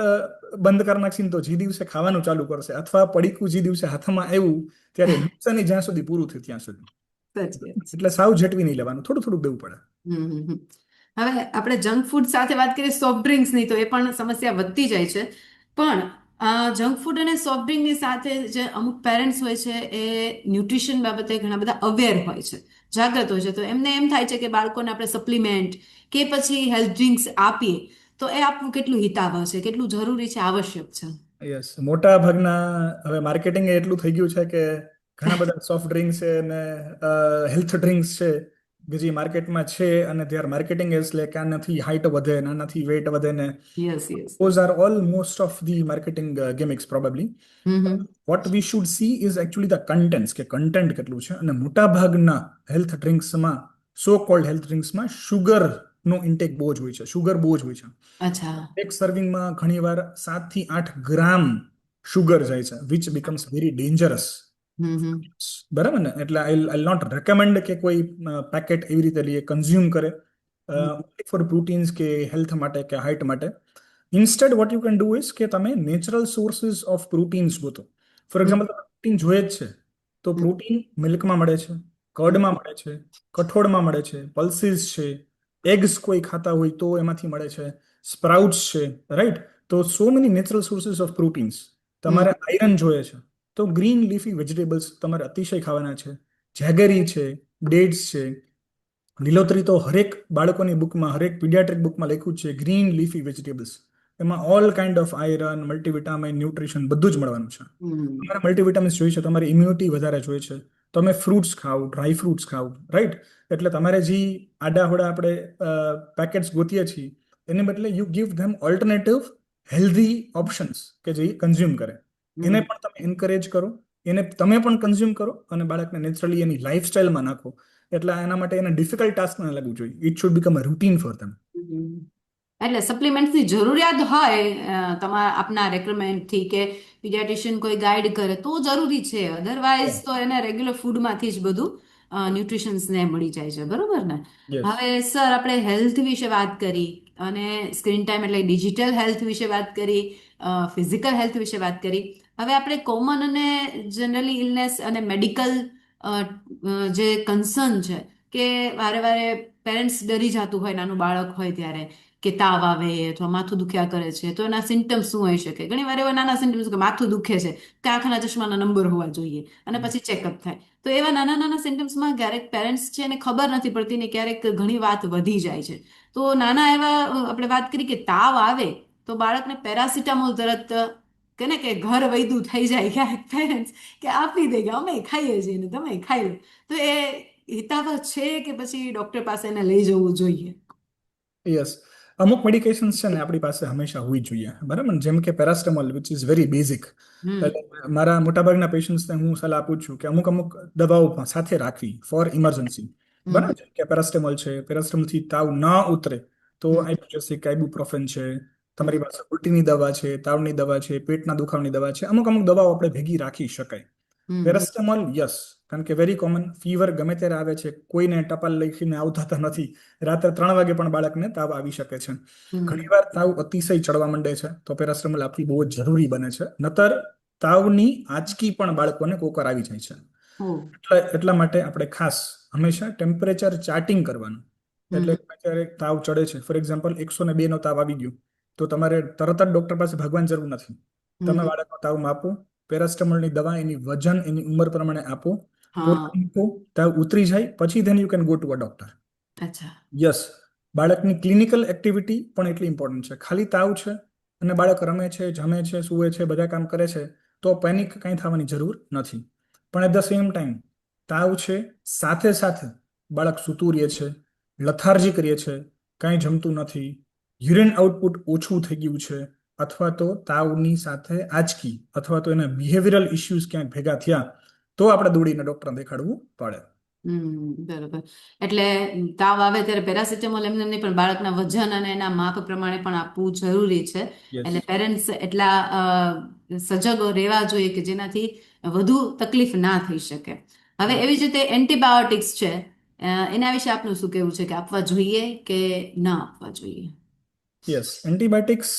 બંધ કરી નાખીને તો જે દિવસે ખાવાનું ચાલુ કરશે, અથવા પડીકું જે દિવસે હાથમાં આવ્યું ત્યારે નુકસાની જ્યાં સુધી પૂરું થયું ત્યાં સુધી. સાચી વાત છે. એટલે સાવ ઝટવી નહીં લેવાનું, થોડું થોડું દેવું પડે. હમ. હમ. હવે આપણે જંક ફૂડ સાથે વાત કરીએ સોફ્ટ ડ્રિંક્સની, તો એ પણ સમસ્યા વધતી જાય છે. પણ જંક ફૂડ અને સોફ્ટ ડ્રિંકની સાથે જે અમુક પેરેન્ટ્સ હોય છે એ ન્યુટ્રિશન બાબતે ઘણા બધા અવેર હોય છે, જાગૃત હોય છે. તો એમને એમ થાય છે કે બાળકોને આપણે સપ્લિમેન્ટ કે પછી હેલ્થ ડ્રિંક્સ આપીએ તો એ આપવું કેટલું હિતાવહ છે, કેટલું જરૂરી છે, આવશ્યક છે? યસ, મોટા ભાગના હવે માર્કેટિંગ એટલું થઈ ગયું છે કે ઘણા બધા સોફ્ટ ડ્રિંક્સ છે અને હેલ્થ ડ્રિંક્સ છે કે જે માર્કેટમાં છે, અને they are marketing as like આનાથી હાઇટ વધે ને આનાથી વેટ વધે ને. Yes. Yes. Those are all most of the marketing gimmicks probably. Hmm. Hmm. What we should see is actually the contents, કે કન્ટેન્ટ કેટલું છે. અને મોટા ભાગના હેલ્થ ડ્રિંક્સમાં, સો કોલ્ડ હેલ્થ ડ્રિંક્સમાં શુગર નો ઇન્ટેક બહુ જ હોય છે, શુગર બહુ જ હોય છે. અચ્છા. એક સર્વિંગમાં ઘણીવાર 7 થી 8 ગ્રામ શુગર જાય છે, વિચ બીકમ્સ વેરી ડેન્જરસ. હમ. હમ. બરાબર ને? એટલે આઈ નોટ રેકમેન્ડ કે કોઈ પેકેટ એવી રીતે લઈએ, કન્ઝ્યુમ કરે હમ. ફોર પ્રોટીન્સ કે હેલ્થ માટે કે હાઇટ માટે. Instead vote you can do is કે તમે નેચરલ સોર્સિસ ઓફ પ્રોટીન્સ ગોતો. ફોર હમ. એક્ઝામ્પલ, પ્રોટીન જોઈએ જ છે તો હમ. પ્રોટીન મિલ્કમાં મળે છે, કર્ડમાં મળે છે, કઠોળમાં મળે છે, પલ્સીસ છે, એગ્સ કોઈ ખાતા હોય તો એમાંથી મળે છે, સ્પ્રાઉટ્સ છે, રાઈટ? તો so many natural sources of proteins. Hmm. તમારે આયરન જોઈએ છે તો ગ્રીન લીફી વેજીટેબલ્સ તમારે અતિશય ખાવાના છે. જેગરી છે, ડેટ્સ છે, લીલોતરી તો હરેક બાળકોની બુકમાં, હરેક પીડિયાટ્રિક બુકમાં લખ્યું છે, ગ્રીન લીફી વેજીટેબલ્સ. એમાં all kind of iron, multivitamin, nutrition બધું જ મળવાનું છે. હમ. તમારે મલ્ટીવિટામિન્સ જોઈએ છે, તમારી ઇમ્યુનિટી વધારે જોઈએ છે, તમે ફ્રૂટ્સ ખાઓ, ડ્રાય ફ્રૂટ્સ ખાઓ, રાઈટ? એટલે તમારે જે આડાહોડા આપણે પેકેટ્સ ગોતીએ છીએ એને બદલે you give them alternative healthy options કે જે કન્ઝ્યુમ કરે. એને હમ. પણ તમે એન્કરેજ કરો, એને તમે પણ કન્ઝ્યુમ કરો, અને બાળકને નેચરલી એની લાઈફસ્ટાઈલમાં નાખો. એટલે એના માટે એને ડિફિકલ્ટ ટાસ્ક ના લાગવું જોઈએ. It should become a routine for them. Hmm. એટલે સપ્લિમેન્ટ્સની જરૂરિયાત હોય તમારા આપના રેકમેન્ડથી કે પીડિયાટ્રિશિયન કોઈ ગાઈડ કરે તો જરૂરી છે, અધરવાઇઝ તો એને રેગ્યુલર ફૂડમાંથી જ બધું ન્યુટ્રિશન્સને મળી જાય છે, બરોબર ને? યસ. હવે સર આપણે હેલ્થ વિશે વાત કરી, અને સ્ક્રીન ટાઈમ એટલે ડિજિટલ હેલ્થ વિશે વાત કરી, ફિઝિકલ હેલ્થ વિશે વાત કરી. હવે આપણે કોમન અને જનરલી ઇલનેસ અને મેડિકલ જે કન્સર્ન છે કે વારે વારે પેરેન્ટ્સ ડરી જતું હોય નાનું બાળક હોય ત્યારે કે તાવ આવે અથવા માથું દુખ્યા કરે છે, તો એના સિમ્ટમ્સ શું હોઈ શકે? ઘણી વાર એવા નાના સિમ્ટમ્સ કે માથું દુખે છે, કે આંખના ચશ્માના નંબર હોવા જોઈએ, અને પછી ચેકઅપ થાય. તો એવા નાના નાના સિમ્ટમ્સમાં ક્યારેક પેરેન્ટ્સ છે એને ખબર નથી પડતી ને ક્યારેક ઘણી વાત વધી જાય છે. તો નાના એવા આપણે વાત કરી કે તાવ આવે તો બાળકને પેરાસિટામોલ તરત કે ઘર વૈદ્યું થઈ જાય ક્યારેક પેરેન્ટ્સ કે આપી દે કે અમે ખાઈએ છીએ ને તમે ખાઈ લો. તો એ હિતાવહ છે કે પછી ડોક્ટર પાસે એને લઈ જવું જોઈએ? યસ. અમુક મેડિકેશન્સ છે ને આપણી પાસે હંમેશા હોવી જોઈએ, બરાબર ને? જેમ કે પેરાસ્ટેમોલ, વિચ ઇઝ વેરી બેઝિક. હમ એટલે મારા મોટાભાગના પેશન્ટ્સને હું સલાહ આપું છું કે અમુક અમુક દવાઓ સાથે રાખવી ફોર ઇમરજન્સી, હમ બરાબર છે? કે પેરાસ્ટેમોલ છે, પેરાસ્ટેમોલથી તાવ ન ઉતરે તો હમ આઇબુપ્રોફેન, આઇબુપ્રોફેન છે, હમ તમારી પાસે ઉલટીની દવા છે, તાવની દવા છે, પેટના દુખાવાની દવા છે, અમુક અમુક દવાઓ આપણે ભેગી રાખી શકાય. હમ પેરાસ્ટેમોલ યસ, કારણ કે વેરી કોમન ફીવર ગમે ત્યારે આવે છે, કોઈને ટપાલ લખીને આવતા નથી. રાત્રે 3 વાગે પણ બાળકને તાવ આવી શકે છે. હમ ઘણીવાર તાવ અતિશય ચડવા માંડે છે તો પેરાસ્ટેમોલ આપવી બહુ જ જરૂરી બને છે, નતર તાવની આંચકી પણ બાળકોને કોકર આવી જાય છે. ઓ એટલા માટે આપણે ખાસ હંમેશા ટેમ્પરેચર ચાર્ટિંગ કરવાનું. એટલે હમ જ્યારે તાવ ચડે છે, ફોર એક્ઝામ્પલ 102 નો તાવ આવી ગયો તો તમારે તરત જ ડોક્ટર પાસે ભાગવાની જરૂર નથી. તમે હમ બાળકનો તાવ માપો, પેરાસ્ટેમોલની દવા એની વજન, એની ઉંમર પ્રમાણે આપો, હા પૂરતું મૂકો, તાવ ઉતરી જાય પછી then you can go to a doctor. અચ્છા યસ, બાળકની ક્લિનિકલ એક્ટિવિટી પણ એટલી ઇમ્પોર્ટન્ટ છે. ખાલી તાવ છે અને બાળક રમે છે, જમે છે, સૂવે છે, બધા કામ કરે છે તો પેનિક કંઈ થવાની જરૂર નથી. પણ એટ ધ સેમ ટાઈમ તાવ છે, સાથે સાથે બાળક સૂતું રહે છે, લથાર્જી કરીએ છે, કાંઈ જમતું નથી, યુરિન આઉટપુટ ઓછું થઈ ગયું છે, અથવા તો તાવની સાથે આંચકી અથવા તો એના બિહેવિયરલ ઇશ્યુઝ ક્યાંક ભેગા થયા તો આપણે દોડીને ડોક્ટરને દેખાડવું પડે. બરોબર. એટલે તાવ આવે ત્યારે પેરાસિટામોલ એમને નહીં, પણ બાળકના વજન અને એના માપ પ્રમાણે પણ આપવું જરૂરી છે. યસ. એટલે પેરેન્ટ્સ એટલા સજગ રહેવા જોઈએ કે જેનાથી વધુ તકલીફ ના થઈ શકે. હવે એવી જ રીતે એન્ટીબાયોટિક્સ છે, એના વિશે આપનું શું કહેવું છે, કે આપવા જોઈએ કે ના આપવા જોઈએ? યસ, એન્ટીબાયોટિક્સ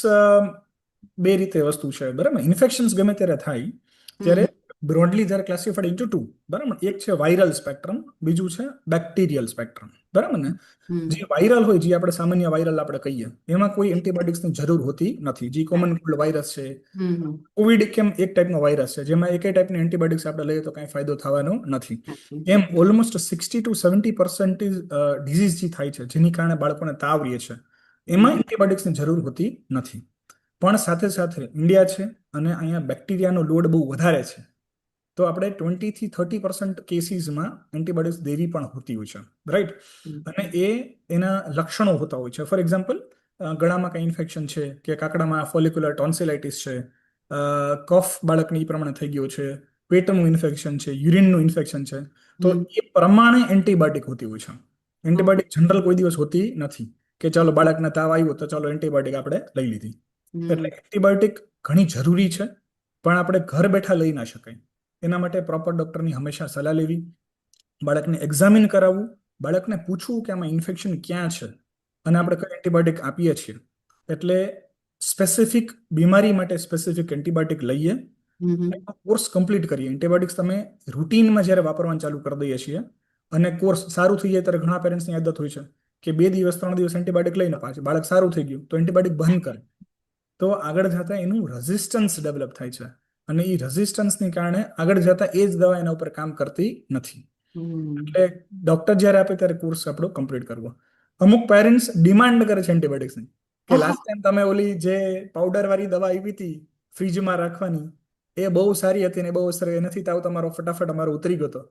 બે રીતે વસ્તુ છે, બરાબર? ઇન્ફેક્શન્સ ગમે ત્યારે થાય ત્યારે હમ બ્રોડલી જ્યારે ક્લાસિફાઈડ ઇન્ટુ ટુ, બરાબર? એક છે વાયરલ સ્પેક્ટ્રમ, બીજું છે બેક્ટેરિયલ સ્પેક્ટ્રમ, બરાબર ને? હમ જે વાયરલ હોય, જે આપણે સામાન્ય વાયરલ આપણે કહીએ, એમાં કોઈ એન્ટીબાયોટિક્સની જરૂર હોતી નથી. જે કોમન કોલ્ડ વાયરસ છે, હમ કોવિડ કેમ એક ટાઈપનો વાયરસ છે જેમાં એકે ટાઈપની એન્ટીબાયોટિક્સ આપણે લઈએ તો કાંઈ ફાયદો થવાનો નથી. એમ ઓલમોસ્ટ 60 to 70% ડિઝીઝ જે થાય છે જેની કારણે બાળકોને તાવ રહે છે, એમાં એન્ટીબાયોટિક્સની જરૂર હોતી નથી. પણ સાથે સાથે ઇન્ડિયા છે અને અહીંયા બેક્ટેરિયાનો લોડ બહુ વધારે છે, તો આપણે 20 થી 30% કેસીસમાં એન્ટીબાયોટિક્સ દેવી પણ હોતી હોય છે, રાઈટ? અને એના લક્ષણો હોતા હોય છે. ફોર એક્ઝામ્પલ, ગળામાં કંઈ ઇન્ફેક્શન છે, કે કાકડામાં ફોલિક્યુલર ટોન્સિલાઇટિસ છે, કફ બાળકને એ પ્રમાણે થઈ ગયો છે, પેટનું ઇન્ફેક્શન છે, યુરિનનું ઇન્ફેક્શન છે, તો હમ એ પ્રમાણે એન્ટીબાયોટિક હોતી હોય છે. એન્ટીબાયોટિક જનરલ કોઈ દિવસ હોતી નથી કે ચાલો બાળકને તાવ આવ્યો તો ચાલો એન્ટીબાયોટિક આપણે લઈ લીધી. એટલે એન્ટીબાયોટિક ઘણી જરૂરી છે, પણ આપણે ઘર બેઠા લઈ ના શકાય. એના માટે પ્રોપર ડોક્ટરની હંમેશા સલાહ લેવી, બાળકને એક્ઝામિન કરાવવું, બાળકને પૂછવું કે આમાં ઇન્ફેક્શન ક્યાં છે અને આપણે કઈ એન્ટીબાયોટિક આપીએ છીએ. એટલે સ્પેસિફિક બીમારી માટે સ્પેસિફિક એન્ટીબાયોટિક લઈએ, કોર્સ કમ્પ્લીટ કરીએ. એન્ટીબાયોટિક્સ તમે રૂટીનમાં જ્યારે વાપરવાનું ચાલુ કરી દઈએ છીએ અને કોર્સ સારું થઈ જાય ત્યારે ઘણા પેરેન્ટ્સની આદત હોય છે કે 2 દિવસ 3 દિવસ એન્ટીબાયોટિક લઈને પાછું બાળક સારું થઈ ગયું તો એન્ટીબાયોટિક બંધ કરે, તો આગળ જતા એનું રેઝિસ્ટન્સ ડેવલપ થાય છે અને એ રેઝિસ્ટન્સને કારણે આગળ જતા એ જ દવા એના ઉપર કામ કરતી નથી. એટલે ડોક્ટર જ્યારે આપે ત્યારે કોર્સ આપણો કમ્પ્લીટ કરવો. અમુક પેરેન્ટ્સ ડિમાન્ડ કરે છે એન્ટીબાયોટિક્સની, કે લાસ્ટ ટાઈમ તમે ઓલી જે પાવડર વાળી દવા આવી હતી ફ્રીજમાં રાખવાની, એ બહુ સારી હતી ને બહુ સારી, એનાથી તાવ તમારો ફટાફટ અમારો ઉતરી ગયો હતો.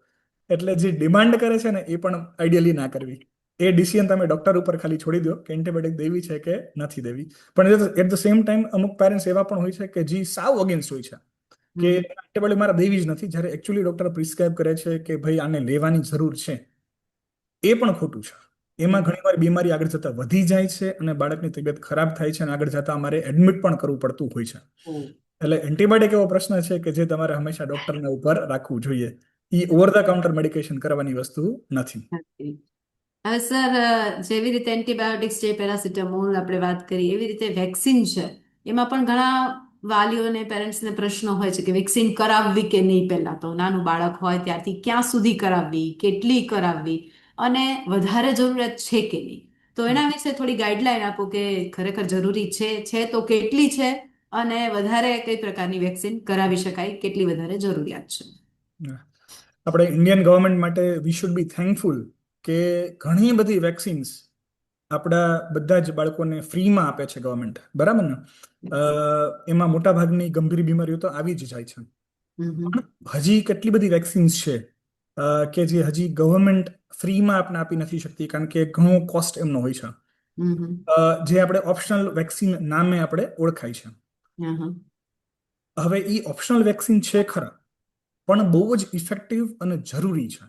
એટલે જે ડિમાન્ડ કરે છે ને એ પણ આઈડિયલી ના કરવી. એ ડિસિઝન તમે ડોક્ટર ઉપર ખાલી છોડી દો કે એન્ટીબાયોટિક દેવી છે કે નથી દેવી. પણ એટ ધ સેમ ટાઈમ અમુક પેરેન્ટ્સ એવા પણ હોય છે કે જે સાવ અગેન્સ્ટ હોય છે કે એન્ટીબાયોટિક મારે દેવી જ નથી, જ્યારે એકચ્યુઅલી ડોક્ટર પ્રિસ્ક્રાઇબ કરે છે કે ભાઈ આને લેવાની જરૂર છે, એ પણ ખોટું છે. એમાં ઘણીવાર બીમારી આગળ જતા વધી જાય છે અને બાળકની તબિયત ખરાબ થાય છે અને આગળ જતા અમારે એડમિટ પણ કરવું પડતું હોય છે. એટલે એન્ટીબાયોટિક એવો પ્રશ્ન છે કે જે તમારે હંમેશા ડોક્ટરના ઉપર રાખવું જોઈએ. એ ઓવર ધ કાઉન્ટર મેડિકેશન કરવાની વસ્તુ નથી. હવે સર, જેવી રીતે એન્ટીબાયોટિક્સ છે, પેરાસિટામોલ આપણે વાત કરી, એવી રીતે વેક્સિન છે, એમાં પણ ઘણા વાલીઓને પેરેન્ટ્સને પ્રશ્નો હોય છે કે વેક્સિન કરાવવી કે નહીં. પહેલા તો નાનું બાળક હોય ત્યારથી ક્યાં સુધી કરાવવી, કેટલી કરાવવી, અને વધારે જરૂરિયાત છે કે નહીં. તો એના વિશે થોડી ગાઈડલાઈન આપો કે ખરેખર જરૂરી છે તો કેટલી છે, અને વધારે કઈ પ્રકારની વેક્સિન કરાવી શકાય, કેટલી વધારે જરૂરિયાત છે. આપણે ઇન્ડિયન ગવર્મેન્ટ માટે વી શુડ બી થેન્કફુલ કે ઘણી બધી વેક્સિન્સ આપણા બધા જ બાળકોને ફ્રીમાં આપે છે ગવર્મેન્ટ, બરાબર ને? એમાં મોટા ભાગની ગંભીર બીમારીઓ તો આવી જ જાય છે, પણ હજી કેટલી બધી વેક્સિન્સ છે કે જે હજી ગવર્મેન્ટ ફ્રીમાં આપણે આપી નથી શકતી, કારણ કે ઘણો કોસ્ટ એમનો હોય છે. હમ હમ. જે આપણે ઓપ્શનલ વેક્સિન નામે આપણે ઓળખાય છે. હા હા. હવે એ ઓપ્શનલ વેક્સિન છે ખરા, પણ બહુ જ ઇફેક્ટિવ અને જરૂરી છે.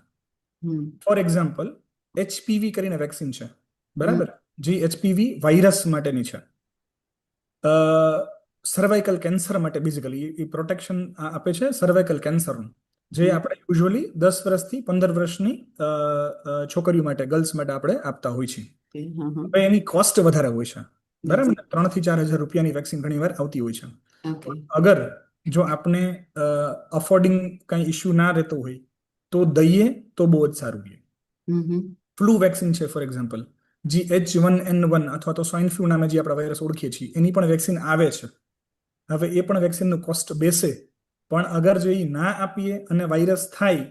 હમ ફોર એક્ઝામ્પલ, એચપીવી કરીને વેક્સિન છે, હમ બરાબર? જે એચપીવી વાયરસ માટેની છે. સર્વાઇકલ કેન્સર માટે બેઝિકલી એ પ્રોટેક્શન આપે છે સર્વાઇકલ કેન્સરનું, જે હમ. આપણે યુઝ્યુઅલી 10 વર્ષથી 15 વર્ષની છોકરીઓ માટે, ગર્લ્સ માટે આપણે આપતા હોય છીએ. Okay, હા હા. હવે એની કોસ્ટ વધારે હોય છે, Yes. બરાબર ને? 3 થી 4 હજાર રૂપિયાની વેક્સિન ઘણી વાર આવતી હોય છે. Okay. અગર જો આપણે અફોર્ડિંગ કઈ ઇસ્યુ ના રહેતો હોય તો દઈએ તો બહુ જ સારું રહે. હમ હમ. ફ્લૂ વેક્સિન છે ફોર એક્ઝામ્પલ, જે H1N1 અથવા તો સ્વાઇન ફ્લૂ નામે જે આપણે વાયરસ ઓળખીએ છીએ એની પણ વેક્સિન આવે છે. હવે એ પણ વેક્સિનનું કોસ્ટ બેસે, પણ અગર જો એ ના આપીએ અને વાયરસ થાય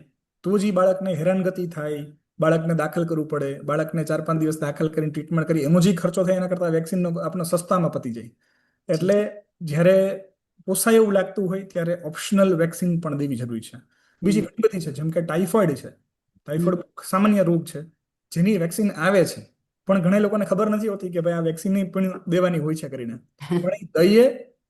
તો જ બાળકને હેરાનગતિ થાય, બાળકને દાખલ કરવું પડે, બાળકને 4-5 દિવસ દાખલ કરીને ટ્રીટમેન્ટ કરી, એનો જે ખર્ચો થાય એના કરતાં વેક્સિનનો આપણો સસ્તામાં પતી જાય. જી. એટલે જ્યારે પોસાય એવું લાગતું હોય ત્યારે ઓપ્શનલ વેક્સિન પણ દેવી જરૂરી છે. બીજી હમ ઘણી બધી છે, જેમ કે ટાઇફોઇડ છે. હમ. ટાઇફોઇડ સામાન્ય રોગ છે જેની વેક્સિન આવે છે, પણ ઘણા લોકોને ખબર નથી હોતી કે ભાઈ આ વેક્સિન પણ દેવાની હોય છે કરીને. પણ એ દઈએ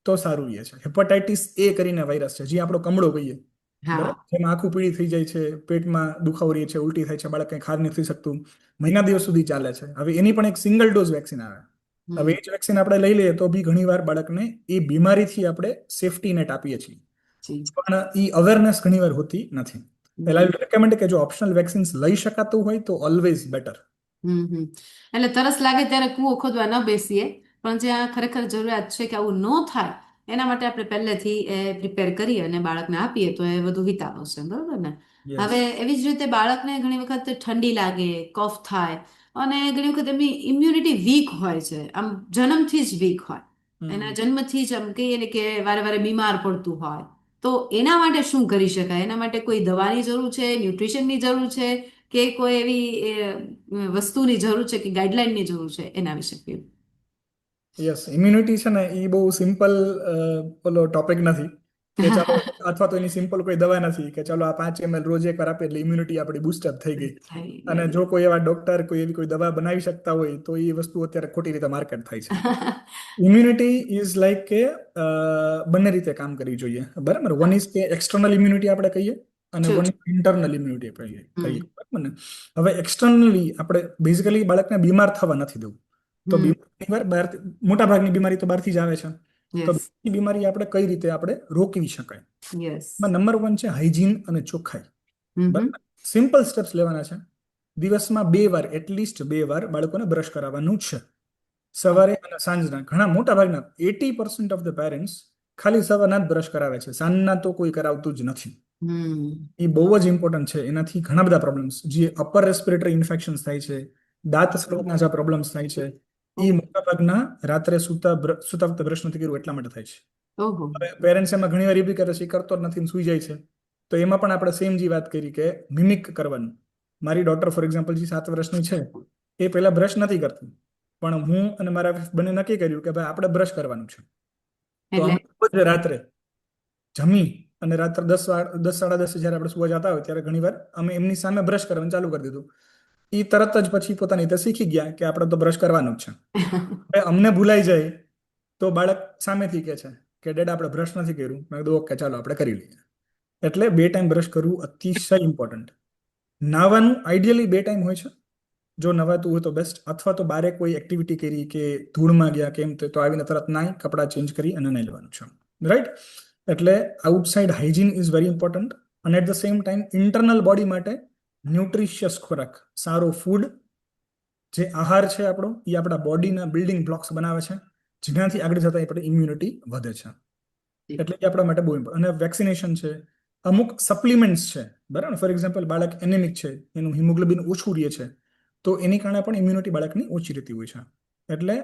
તો સારું રહે છે. હેપેટાઇટિસ એ કરીને વાયરસ છે, જે આપણો કમળો કહીએ, બરાબર? હા. જેમાં આખું પીળી થઈ જાય છે, પેટમાં દુખાવો રહે છે, ઉલટી થાય છે, બાળક કંઈ ખાઈ નથી શકતું, મહિના દિવસ સુધી ચાલે છે. હવે એની પણ એક સિંગલ ડોઝ વેક્સિન આવે. હવે હમ. એ જ વેક્સિન આપણે લઈ લઈએ તો બી ઘણી વાર બાળકને એ બીમારીથી આપણે સેફટી નેટ આપીએ છીએ, જી. પણ એ અવેરનેસ ઘણી વાર હોતી નથી. એટલે હમ આઈ રેકમેન્ડ કે જો ઓપ્શનલ વેક્સિન્સ લઈ શકાતું હોય તો ઓલવેઝ બેટર. હમ હમ. એટલે તરસ લાગે ત્યારે કૂવો ખોદવા ન બેસીએ, પણ જ્યાં ખરેખર જરૂરિયાત છે કે આવું ન થાય એના માટે આપણે પહેલેથી પ્રિપેર કરીએ અને બાળકને આપીએ તો એ વધુ હિતાવહ છે, બરોબર ને? હવે યસ. એવી જ રીતે બાળકને ઘણી વખત ઠંડી લાગે, કફ થાય, અને ઘણી વખત એમની ઇમ્યુનિટી વીક હોય છે, આમ જન્મથી જ વીક હોય, એના હમ. જન્મથી જ આમ કહીએ ને કે વારે વારે બીમાર પડતું હોય, તો એના માટે શું કરી શકાય? એના માટે કોઈ દવાની જરૂર છે, ન્યુટ્રિશનની જરૂર છે, કે કોઈ એવી વસ્તુની જરૂર છે, કે ગાઈડલાઈનની જરૂર છે? એના વિશે કહ્યું. યસ, ઇમ્યુનિટી છે ને એ બહુ સિમ્પલ ઓલો ટોપિક નથી કે ચાલો, અથવા તો એની સિમ્પલ કોઈ દવા નથી કે ચાલો આ 5 ml રોજ એકવાર આપે એટલે ઇમ્યુનિટી આપણી બુસ્ટઅપ થઈ ગઈ. અને જો કોઈ એવા ડોક્ટર કોઈ એવી કોઈ દવા બનાવી શકતા હોય તો એ વસ્તુ અત્યારે ખોટી રીતે માર્કેટ થાય છે. ઇમ્યુનિટી ઇઝ લાઈક કે બંને રીતે કામ કરવી જોઈએ, બરાબર? વન ઇઝ કે એક્સટર્નલ ઇમ્યુનિટી આપણે કહીએ, અને True. વન ઇન્ટરનલ ઇમ્યુનિટી કહીએ હમ કહીએ, બરાબર ને? હવે એક્સટર્નલી આપણે બેઝિકલી બાળકને બીમાર થવા નથી દેવું. તો હમ. બીમારી બહાર, મોટા ભાગની બીમારી તો બહારથી જ આવે છે. તો યસ. એ બીમારી આપણે કઈ રીતે આપણે રોકવી શકાય? યસ. એમાં નંબર 1 છે હાઇજીન અને ચોખ્ખાઈ, હમ હમ. બરાબર? સિમ્પલ સ્ટેપ્સ લેવાના છે. દિવસમાં 2 વાર, એટલીસ્ટ 2 વાર બાળકોને બ્રશ કરાવવાનું છે, સવારે અને સાંજના. ઘણા મોટા ભાગના 80% ઓફ ધ પેરેન્ટ્સ ખાલી સવારના જ બ્રશ કરાવે છે, સાંજના તો કોઈ કરાવતું જ નથી. હમ. એ બહુ જ ઇમ્પોર્ટન્ટ છે. એનાથી ઘણા બધા પ્રોબ્લેમ્સ, જે અપર રેસ્પિરેટરી ઇન્ફેક્શન થાય છે, દાંત સ્ત્રોતના જે પ્રોબ્લેમ્સ થાય છે, એ ઓહ. મોટા ભાગના રાત્રે સુતા વખતે બ્રશ નથી કર્યું એટલા માટે થાય છે. ઓહો. હવે પેરેન્ટ્સ એમાં ઘણી વાર એ બી કરે છે, એ કરતો જ નથી ને સૂઈ જાય છે. તો એમાં પણ આપણે સેમ જે વાત કરી કે મિમિક કરવાનું. મારી ડોટર ફોર એક્ઝામ્પલ, જે 7 વર્ષની છે, એ પહેલા બ્રશ નથી કરતી, પણ હું અને મારા wife બંને નક્કી કર્યું કે ભાઈ આપણે બ્રશ કરવાનું છે. તો એટલે અમે રોજ રાત્રે જમી અને રાત્રે 10, 10, 10:30 જ્યારે આપણે સુવા જતા હોય ત્યારે ઘણી વાર અમે એમની સામે બ્રશ કરવાનું ચાલુ કરી દીધું. એ તરત જ પછી પોતાની રીતે શીખી ગયા કે આપણે તો બ્રશ કરવાનું જ છે. હવે અમને ભૂલાઈ જાય તો બાળક સામેથી કહે છે કે ડેડ આપણે બ્રશ નથી કર્યું. મેં કીધું ઓકે ચાલો આપણે કરી લઈએ. એટલે 2 ટાઈમ બ્રશ કરવું અતિશય ઇમ્પોર્ટન્ટ. નાવાનું આઈડિયલી 2 ટાઈમ હોય છે. જો નવાતું હોય તો બેસ્ટ, અથવા તો બારે કોઈ એક્ટિવિટી કરી કે ધૂળમાં ગયા કેમ તો આવીને તરત નાઈ કપડાં ચેન્જ કરી અને નાઈ લેવાનું છે, રાઈટ? એટલે outside hygiene is very important. અને at the same time internal body માટે ન્યુટ્રિશિયસ ખોરાક, સારો ફૂડ, જે આહાર છે આપણો, એ આપણા બોડીના બિલ્ડિંગ બ્લોક્સ બનાવે છે, જેનાથી આગળ જતા આપણી ઇમ્યુનિટી વધે છે. એટલે કે આપણા માટે બહુ ઇમ્પોર્ટન્ટ. અને વેક્સિનેશન છે, અમુક સપ્લિમેન્ટ્સ છે, બરાબર? ફોર એક્ઝામ્પલ, બાળક એનેમિક છે, એનું હિમોગ્લોબિન ઓછું રહે છે, તો એની કારણે પણ ઇમ્યુનિટી બાળકની ઓછી રહેતી હોય છે. એટલે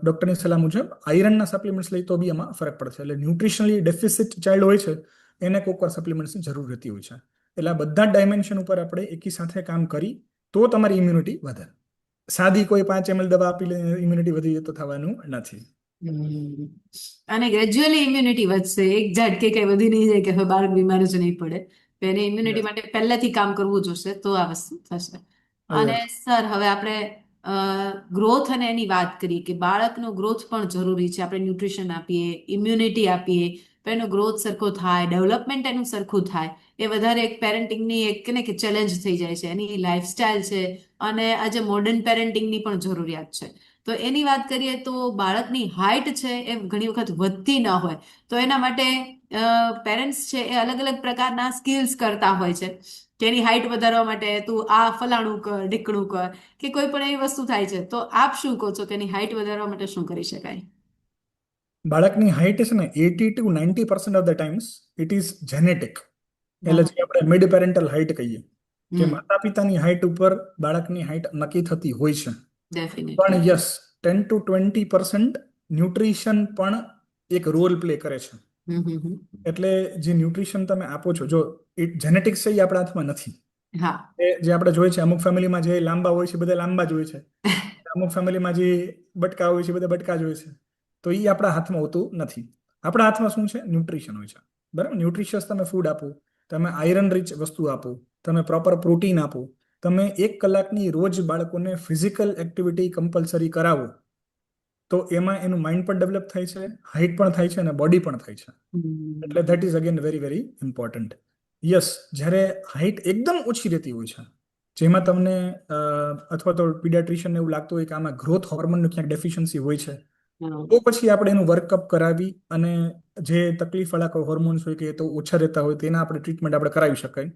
ડોક્ટરની સલાહ મુજબ આયરનના સપ્લિમેન્ટ્સ લઈ તો બી એમાં ફરક પડે છે. એટલે ન્યુટ્રિશનલી ડેફિસિટ ચાઇલ્ડ હોય છે એને કોઈક વાર સપ્લિમેન્ટ્સની જરૂર રહેતી હોય છે. એટલે આ બધા ડાયમેન્શન ઉપર આપણે એકી સાથે કામ કરી તો તમારી ઇમ્યુનિટી વધે. સાદી કોઈ 5 ml દવા આપી લે ઇમ્યુનિટી વધી જાય તો થવાનું નથી. હમ. અને ગ્રેજ્યુઅલી ઇમ્યુનિટી વધશે, એક ઝાટકે કઈ વધી નહીં જાય કે હવે બાળક બીમાર જ નહીં પડે. તો એની ઇમ્યુનિટી યસ. માટે પહેલેથી કામ કરવું જોશે તો આ વસ્તુ થશે. અને યસ. સર, હવે આપણે ગ્રોથ અને એની વાત કરીએ કે બાળકનો ગ્રોથ પણ જરૂરી છે. આપણે ન્યુટ્રિશન આપીએ, ઇમ્યુનિટી આપીએ, તો એનો ગ્રોથ સરખો થાય, ડેવલપમેન્ટ એનું સરખું થાય. એ વધારે એક પેરેન્ટિંગની એક ને કે ચેલેન્જ થઈ જાય છે. એની લાઈફસ્ટાઈલ છે અને આજે મોડર્ન પેરેન્ટિંગની પણ જરૂરિયાત છે. તો એની વાત કરીએ તો બાળકની હાઇટ છે એ ઘણી વખત વધતી ન હોય, તો એના માટે પેરેન્ટ્સ છે એ અલગ અલગ પ્રકારના સ્કિલ્સ કરતા હોય છે કે એની હાઇટ વધારવા માટે તું આ ફલાણું કર, ઢીકણું કર, કે કોઈ પણ એવી વસ્તુ થાય છે. તો આપ શું કહો છો કે એની હાઇટ વધારવા માટે શું કરી શકાય? બાળકની હાઇટ છે ને 80 to 90% of the times it is genetic. એટલે હા. જે આપણે મિડ પેરેન્ટલ હાઇટ કહીએ કે હમ. માતા પિતાની હાઇટ ઉપર બાળકની હાઇટ નક્કી થતી હોય છે. પણ ડેફિનેટલી. યસ, 10 to 20% ન્યુટ્રિશન પણ એક રોલ પ્લે કરે છે. હમ હમ હમ. એટલે જે ન્યુટ્રિશન તમે આપો છો, જો જેનેટિક્સ છે એ આપણા હાથમાં નથી. હા. એ જે આપણે જોઈએ છે અમુક ફેમિલીમાં જે લાંબા હોય છે બધા લાંબા જ હોય છે, અમુક ફેમિલીમાં જે બટકા હોય છે બધા બટકા જ હોય છે. તો એ આપણા હાથમાં હોતું નથી. આપણા હાથમાં શું છે? ન્યુટ્રિશન હોય છે. બરાબર, ન્યુટ્રિશિયસ તમે ફૂડ આપો, તમે આયરન રીચ વસ્તુ આપો, તમે પ્રોપર પ્રોટીન આપો, તમે 1 કલાકની રોજ બાળકોને ફિઝિકલ એક્ટિવિટી કમ્પલસરી કરાવો, તો એમાં એનું માઇન્ડ પણ ડેવલપ થાય છે, હાઇટ પણ થાય છે અને બોડી પણ થાય છે. હમ. એટલે that is again very very important. Yes, જ્યારે હાઇટ એકદમ ઓછી રહેતી હોય છે, જેમાં તમને અથવા તો પીડિયાટ્રિશિયન એવું લાગતું હોય કે આમાં ગ્રોથ હોર્મોનનું ક્યાંક ડેફિશિયન્સી હોય છે, હા. તો પછી આપણે એનું વર્કઅપ કરાવી અને જે તકલીફવાળા કોઈ હોર્મોન્સ હોય કે એ તો ઓછા રહેતા હોય તેના આપણે ટ્રીટમેન્ટ આપણે કરાવી શકાય.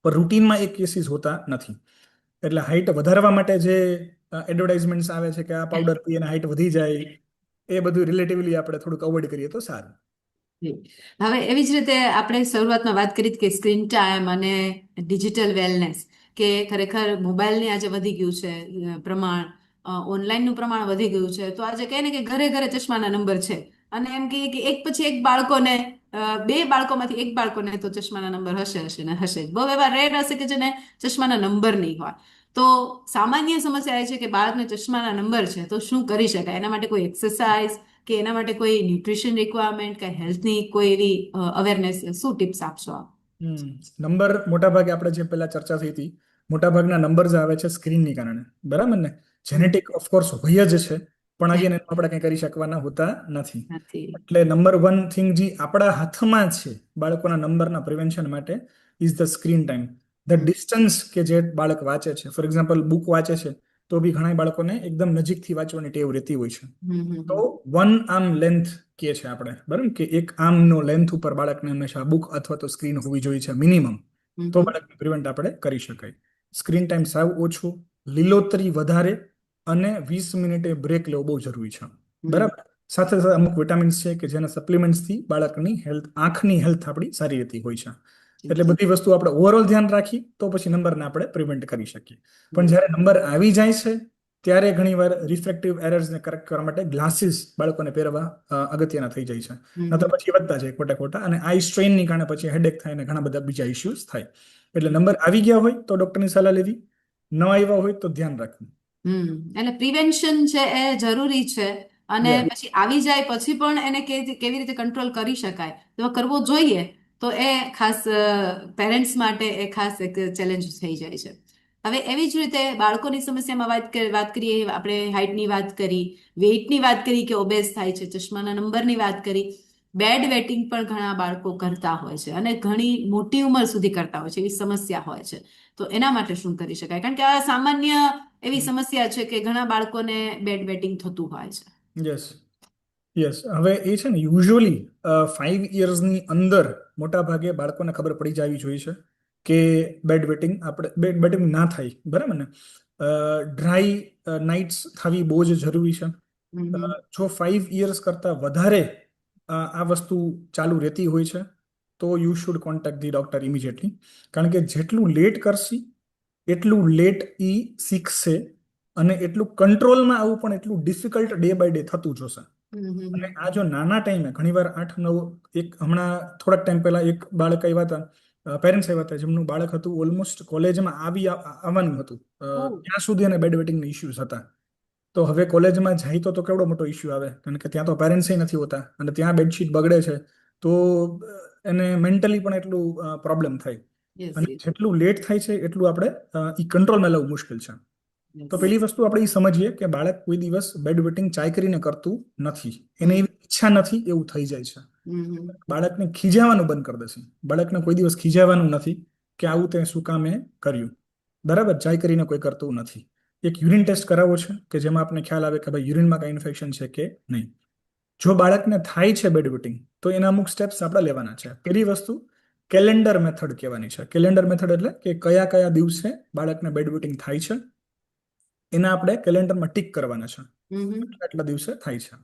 પણ રૂટીનમાં એ કેસીસ હોતા નથી. એટલે હાઇટ વધારવા માટે જે એડવર્ટાઇઝમેન્ટ આવે છે કે આ પાવડર પીએ અને હાઇટ વધી જાય, એ બધું રિલેટિવલી આપણે થોડુંક અવોઇડ કરીએ તો સારું. હવે એવી જ રીતે આપણે શરૂઆતમાં વાત કરી કે સ્ક્રીન ટાઈમ અને ડિજિટલ વેલનેસ, કે ખરેખર મોબાઈલની આજે વધી ગયું છે પ્રમાણ, ઓનલાઈનનું પ્રમાણ વધી ગયું છે. તો આજે કહે ને કે ઘરે ઘરે ચશ્માના નંબર છે, અને એમ કહીએ કે એક પછી એક બાળકોને, બે બાળકોમાંથી એક બાળકોને તો ચશ્માના નંબર હશે હશે ને હશે જ. બહુ એવા રેર હશે કે જેને ચશ્માના નંબર નહીં હોય. તો સામાન્ય સમસ્યા એ છે કે બાળકને ચશ્માના નંબર છે, તો શું કરી શકાય? એના માટે કોઈ એક્સરસાઇઝ કે એના માટે કોઈ ન્યુટ્રિશન રિક્વાયરમેન્ટ કે હેલ્થની કોઈ એવી અવેરનેસ, શું ટિપ્સ આપશો આપ? નંબર મોટાભાગે આપણે જે પહેલા ચર્ચા થઈ હતી, મોટાભાગના નંબર આવે છે સ્ક્રીનની કારણે, બરાબર ને? હમ. જેનેટિક ઓફકોર્સ હોય જ છે, પણ અગેન એનું આપણે કંઈ કરી શકવાના હોતા નથી. નથી. એટલે નંબર વન થિંગ જે આપણા હાથમાં છે બાળકોના નંબરના પ્રિવેન્શન માટે is the screen time. The hmm distance કે જે બાળક વાંચે છે, ફોર એક્ઝામ્પલ બુક વાંચે છે, તો બી ઘણા બાળકોને એકદમ નજીકથી વાંચવાની ટેવ રહેતી હોય છે. હમ તો હમ 1 આર્મ લેન્થ કે છે આપણે, બરાબર, કે 1 આર્મનો લેન્થ ઉપર બાળકને હંમેશા બુક અથવા તો સ્ક્રીન હોવી જોઈએ છે મિનિમમ. હમ તો હમ બાળકને પ્રિવેન્ટ આપણે કરી શકાય. સ્ક્રીન ટાઈમ સાવ ઓછો, લીલોતરી વધારે, અને 20 મિનિટે બ્રેક લેવો બહુ જરૂરી છે. હમ બરાબર. સાથે સાથે અમુક વિટામિન્સ છે કે જેના સપ્લિમેન્ટ્સથી બાળકની હેલ્થ, આંખની હેલ્થ આપણી સારી રહેતી હોય છે. એટલે બધી વસ્તુ આપણે ઓવરઓલ ધ્યાન રાખી તો પછી નંબરને આપણે પ્રિવેન્ટ કરી શકીએ. પણ જ્યારે નંબર આવી જાય છે ત્યારે ઘણીવાર રિફ્રેક્ટિવ એરર્સને કરેક્ટ કરવા માટે ગ્લાસીસ બાળકોને પહેરવા અગત્યના થઈ જાય છે. હમ નતર પછી વધતા જાય ખોટા ખોટા, અને આઈ સ્ટ્રેઇનની કારણે પછી હેડેક થાય અને ઘણા બધા બીજા ઇશ્યુઝ થાય. એટલે નંબર આવી ગયા હોય તો ડોક્ટરની સલાહ લેવી, ન આવ્યા હોય તો ધ્યાન રાખવું. એટલે પ્રિવેન્શન છે એ જરૂરી છે, અને યસ. પછી આવી જાય પછી પણ એને કેવી રીતે કંટ્રોલ કરી શકાય, તો કરવો જોઈએ. તો એ ખાસ પેરેન્ટ્સ માટે એ ખાસ એક ચેલેન્જ થઈ જાય છે. હવે એવી જ રીતે બાળકોની સમસ્યામાં વાત કરીએ, આપણે હાઇટની વાત કરી, વેઇટની વાત કરી કે ઓબેસ થાય છે, ચશ્માના નંબરની વાત કરી, બેડ વેટિંગ પણ ઘણા બાળકો કરતા હોય છે અને ઘણી મોટી ઉંમર સુધી કરતા હોય છે, એવી સમસ્યા હોય છે. તો એના માટે શું કરી શકાય? કારણ કે આ સામાન્ય એવી સમસ્યા છે કે ઘણા બાળકોને બેડ વેટિંગ થતું હોય છે. યસ. યસ, હવે એ છે ને યુઝ્યુઅલી 5 યર્સની અંદર મોટા ભાગે બાળકોને ખબર પડી જવી જોઈએ છે કે બેડ વેટિંગ આપણે બેડ વેટિંગ ના થાય, બરાબર ને? ડ્રાય નાઇટ્સ થવી બહુ જ જરૂરી છે. હમ જો 5 યર્સ કરતાં વધારે આ વસ્તુ ચાલુ રહેતી હોય છે તો you should contact the doctor immediately. કારણ કે જેટલું લેટ કરશી એટલું લેટ ઈ શીખશે, અને એટલું કંટ્રોલમાં આવવું પણ એટલું ડિફિકલ્ટ ડે બાય ડે થતું જશે. હમ હમ અને હમ આ જો નાના ટાઈમે ઘણીવાર 8-9, એક હમણાં થોડાક ટાઈમ પહેલા એક બાળક આવ્યા હતા, પેરેન્ટ્સ આવ્યા હતા જેમનું બાળક હતું ઓલમોસ્ટ કોલેજમાં આવવાનું હતું, ઓ. ત્યાં સુધી એને બેડ વેટિંગના ઇશ્યુઝ હતા. તો હવે કોલેજમાં જાય તો કેવડો મોટો ઇશ્યુ આવે, કારણ કે ત્યાં તો પેરેન્ટ્સ નથી હોતા અને ત્યાં બેડશીટ બગડે છે, તો એને મેન્ટલી પણ એટલું પ્રોબ્લેમ થાય. યસ અને યસ. જેટલું લેટ થાય છે એટલું આપણે ઈ કંટ્રોલમાં લેવું મુશ્કેલ છે. તો યસ. પેલી વસ્તુ આપણે એ સમજીએ કે બાળક કોઈ દિવસ બેડ વેટિંગ ચાય કરીને કરતું નથી. એને હમ એવી ઈચ્છા નથી એવું થઈ જાય છે. હમ બાળકને ખીજાવાનું બંધ કરી દેશે. બાળકને કોઈ દિવસ ખીજાવાનું નથી કે આવું તે શું કામે કર્યું. બરાબર, ચાય કરીને કોઈ કરતું નથી. એક યુરિન ટેસ્ટ કરાવવો છે કે જેમાં આપણને ખ્યાલ આવે કે ભાઈ યુરિનમાં કઈ ઇન્ફેક્શન છે કે નહીં. જો બાળકને થાય છે બેડ વેટિંગ તો એના અમુક સ્ટેપ્સ આપણે લેવાના છે. પેલી વસ્તુ કેલેન્ડર મેથડ કહેવાની છે. કેલેન્ડર મેથડ એટલે કે કયા કયા દિવસે બાળકને બેડ વેટિંગ થાય છે એના આપણે કેલેન્ડરમાં ટીક કરવાના છે. હમ. આટલા દિવસે થાય છે.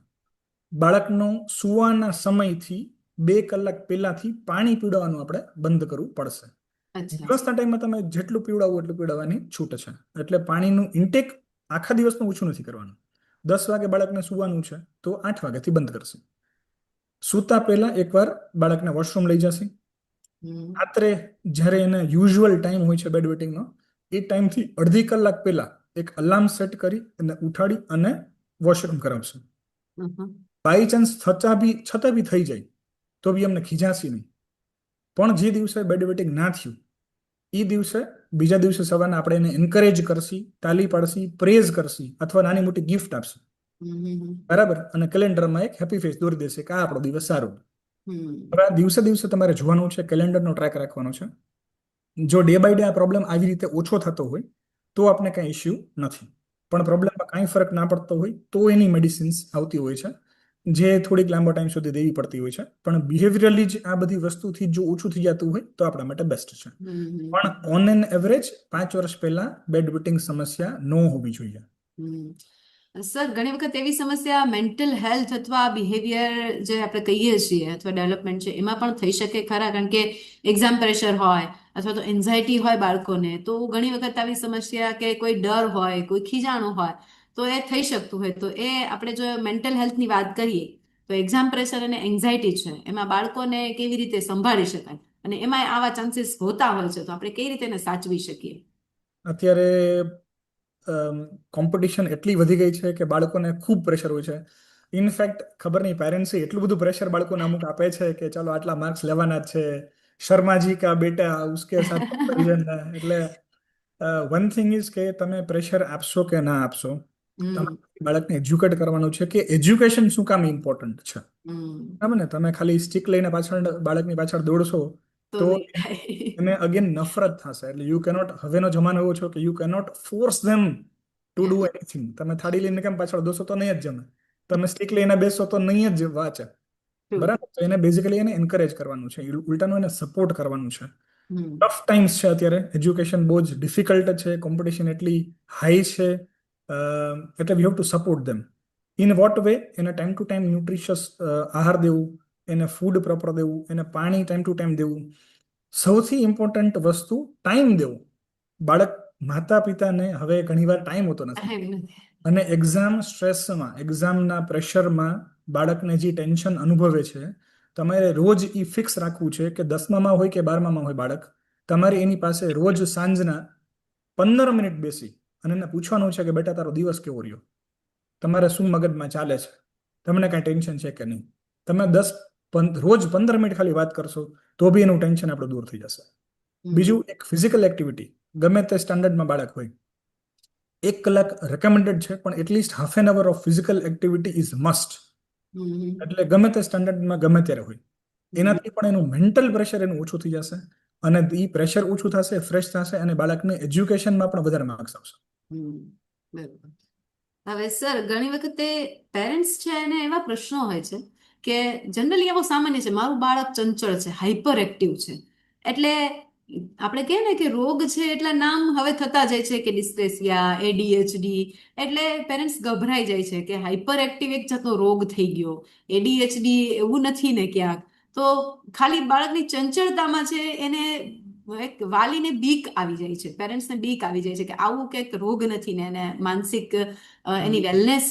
બાળકનો સુવાના સમયથી 2 કલાક પહેલાથી પાણી પીવડાવવાનું આપણે બંધ કરવું પડશે. અચ્છા. દિવસના ટાઈમમાં તમે જેટલું પીવડાવો એટલું પીવડાવવાની છૂટ છે. એટલે પાણીનું ઇન્ટેક આખા દિવસનું ઓછું નથી કરવાનું. 10 વાગે બાળકને સુવાનું છે તો 8 વાગ્યાથી બંધ કરશે. સૂતા પહેલા એકવાર બાળકને વોશરૂમ લઈ જશે. હમ રાત્રે જ્યારે એને યુઝ્યુઅલ ટાઈમ હોય છે બેડ વેટિંગનો એ ટાઈમથી અડધી કલાક પહેલા એક અલાર્મ સેટ કરી એને ઉઠાડી અને વોશરૂમ કરાવશે. હમ બાય ચાન્સ છતાં બી થઈ જાય તો બી અમને ખીજાશી નહીં. પણ જે દિવસે બેડ વેટિંગ ના થયું એ દિવસે બીજા દિવસે સવારના આપણે એને એન્કરેજ કરશી, તાલી પાડશી, પ્રેઝ કરશી અથવા નાની મોટી ગિફ્ટ આપશી. હમ બરાબર, અને કેલેન્ડરમાં એક હેપી ફેસ દોરી દેશે કે આ આપણો દિવસ સારો. હમ હવે આ દિવસે દિવસે તમારે જોવાનું છે, કેલેન્ડરનો ટ્રેક રાખવાનો છે. જો ડે બાય ડે આ પ્રોબ્લેમ આવી રીતે ઓછો થતો હોય તો આપણે કાંઈ ઇશ્યુ નથી. પણ પ્રોબ્લેમમાં કાંઈ ફરક ના પડતો હોય તો એની મેડિસિન્સ આવતી હોય છે જે થોડીક લાંબો ટાઈમ સુધી દેવી પડતી હોય છે. પણ બિહેવિયરલી જ આ બધી વસ્તુથી જો ઓછું થઈ જતું હોય તો આપણા માટે બેસ્ટ છે. હમ પણ ઓન એન એવરેજ 5 વર્ષ પહેલા બેડ વેટિંગ સમસ્યા ન હોવી જોઈએ. હમ. સર, ઘણી વખત એવી સમસ્યા મેન્ટલ હેલ્થ અથવા બિહેવિયર જે આપણે કહીએ છીએ અથવા ડેવલપમેન્ટ છે એમાં પણ થઈ શકે ખરા? કારણ કે એક્ઝામ પ્રેશર હોય અથવા તો એન્ઝાયટી હોય બાળકોને, તો ઘણી વખત આવી સમસ્યા કે કોઈ ડર હોય, કોઈ ખીજાણું હોય તો એ થઈ શકતું હોય. તો એ આપણે જો મેન્ટલ હેલ્થની વાત કરીએ તો એક્ઝામ પ્રેશર અને એન્ઝાયટી છે એમાં બાળકોને કેવી રીતે સંભાળી શકાય અને એમાં આવા ચાન્સીસ હોતા હોય છે તો આપણે કઈ રીતે એને સાચવી શકીએ? અત્યારે કોમ્પિટિશન એટલી વધી ગઈ છે કે બાળકોને ખૂબ પ્રેશર હોય છે. ઇનફેક્ટ ખબર નહીં પેરેન્ટ્સે એટલું બધું પ્રેશર બાળકોને અમુક આપે છે કે ચાલો આટલા માર્ક્સ લેવાના જ છે, શર્માજી કા બેટા ઉસકે સાથ કમ્પેરિઝન. એટલે વન થિંગ ઇઝ કે તમે પ્રેશર આપશો કે ના આપશો, હમ તમારે બાળકને એજ્યુકેટ કરવાનું છે કે એજ્યુકેશન શું કામ ઇમ્પોર્ટન્ટ છે. હમ. બરાબર ને? તમે ખાલી સ્ટિક લઈને પાછળ બાળકની પાછળ દોડશો તો તો નહીં થાય. એને અગેન નફરત થશે. એટલે યુ કેનોટ, હવેનો જમાનો એવો છે કે you cannot force them to do anything. તમે થાળી લઈને કેમ પાછળ દોશો તો નહીં જ જમે. તમે સ્ટિક લઈને બેસો તો નહીં જ વાંચે. ટ્રુ. બરાબર, તો એને બેઝિકલી એને એન્કરેજ કરવાનું છે, ઉલટાનું એને સપોર્ટ કરવાનું છે. હમ ટફ ટાઈમ્સ છે અત્યારે, એજ્યુકેશન બહુ જ ડિફિકલ્ટ છે, કોમ્પિટિશન એટલી હાઈ છે. એટલે વી have to support them. In vote way? એને ટાઈમ ટુ ટાઈમ ન્યુટ્રિશિયસ આહાર દેવું, એને ફૂડ પ્રોપર દેવું, એને પાણી ટાઈમ ટુ ટાઈમ દેવું. સૌથી ઇમ્પોર્ટન્ટ વસ્તુ ટાઈમ દેવો. બાળક, માતા પિતાને હવે ઘણીવાર ટાઈમ હોતો નથી. એમ નથી. અને એક્ઝામ સ્ટ્રેસમાં, એક્ઝામના પ્રેશરમાં બાળકને જે ટેન્શન અનુભવે છે, તમારે રોજ એ ફિક્સ રાખવું છે કે 10મામાં હોય કે 12મામાં હોય બાળક, તમારે એની પાસે રોજ સાંજના 15 મિનિટ બેસી અને એને પૂછવાનું છે કે બેટા તારો દિવસ કેવો રહ્યો, તમારે શું મગજમાં ચાલે છે, તમને કાંઈ ટેન્શન છે કે નહીં. તમે રોજ 15 મિનિટ ખાલી વાત કરશો તો બી એનું ટેન્શન આપણું દૂર થઈ જશે. હમ બીજું, એક ફિઝિકલ એક્ટિવિટી ગમે તે સ્ટાન્ડર્ડમાં બાળક હોય, 1 કલાક રેકમેન્ડેડ છે પણ at least half an hour of physical activity is must. Hmm એટલે ગમે તે સ્ટાન્ડર્ડમાં ગમે ત્યારે હોય, હમ એનાથી પણ એનું મેન્ટલ પ્રેશર એનું ઓછું થઈ જશે. અને એ પ્રેશર ઓછું થશે, ફ્રેશ થશે અને બાળકને એજ્યુકેશનમાં પણ વધારે માર્ક્સ આવશે. હમ. બરોબર. હવે સર, ઘણી વખતે પેરેન્ટ્સ છે એને એવા પ્રશ્નો હોય છે કે જનરલી એવો સામાન્ય છે, મારું બાળક ચંચળ છે, હાઈપર એક્ટિવ છે. એટલે આપણે કહે ને કે રોગ છે એટલા નામ હવે થતા જાય છે કે ડિસ્લેક્સિયા, એડીએચડી. એટલે પેરેન્ટ્સ ગભરાઈ જાય છે કે હાઈપર એક્ટિવ એક જાતનો રોગ થઈ ગયો, એડીએચડી એવું નથી ને ક્યાંક. તો ખાલી બાળકની ચંચળતામાં છે એને એક વાલીને બીક આવી જાય છે, પેરેન્ટ્સને બીક આવી જાય છે કે આવું કંઈક રોગ નથી ને એને માનસિક એની વેલનેસ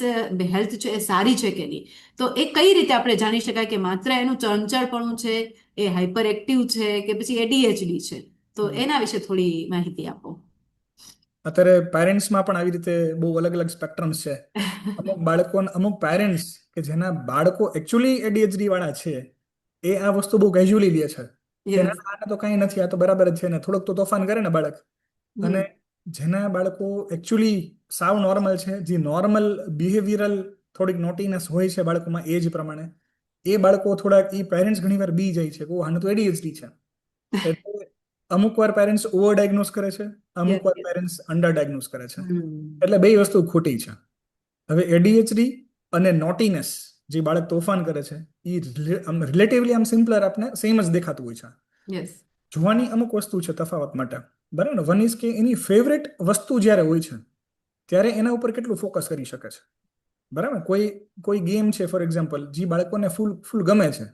હેલ્થ છે એ સારી છે કે નહીં. તો એ કઈ રીતે આપણે જાણી શકાય કે માત્ર એનું ચંચળપણું છે, એ હાઈપર એક્ટિવ છે કે પછી એડીએચડી છે? તો એના વિશે થોડી માહિતી આપો. અત્યારે પેરેન્ટ્સમાં પણ આવી રીતે બહુ અલગ અલગ સ્પેક્ટ્રમ્સ છે. અમુક પેરેન્ટ્સ કે જેના બાળકો એકચ્યુઅલી એડીએચડી વાળા છે, એ આ વસ્તુ બહુ કેઝ્યુઅલી લે છે કે ના યસ. ના, આને તો કંઈ નથી, આ તો બરાબર જ છે ને, થોડોક તો તોફાન કરે ને બાળક. અને હમ જેના બાળકો એકચ્યુઅલી સાવ નોર્મલ છે, જે નોર્મલ બિહેવિયરલ થોડીક નોટીનેસ હોય છે બાળકોમાં એજ પ્રમાણે, એ બાળકો થોડાક એ પેરેન્ટ્સ ઘણીવાર બી જાય છે કે ઓ આને તો એડીએચડી છે. એટલે અમુક વાર પેરેન્ટ્સ ઓવર ડાયગ્નોસ કરે છે, અમુક યસ વાર યસ. પેરેન્ટ્સ અંડર ડાયગ્નોસ કરે છે. એટલે બે વસ્તુ ખોટી છે. હવે એડીએચડી અને નોટીનેસ, જે બાળક તોફાન કરે છે, એ રિલેટિવલી આમ સિમ્પલર આપને સેમ જ દેખાતું હોય છે. યસ. જોવાની અમુક વસ્તુ છે તફાવત માટે, બરાબર ને? વન ઇઝ કે એની ફેવરેટ વસ્તુ જ્યારે હોય છે ત્યારે એના ઉપર કેટલું ફોકસ કરી શકે છે, બરાબર? કોઈ કોઈ ગેમ છે ફોર એક્ઝામ્પલ, જે બાળકોને ફૂલ ફૂલ ગમે છે,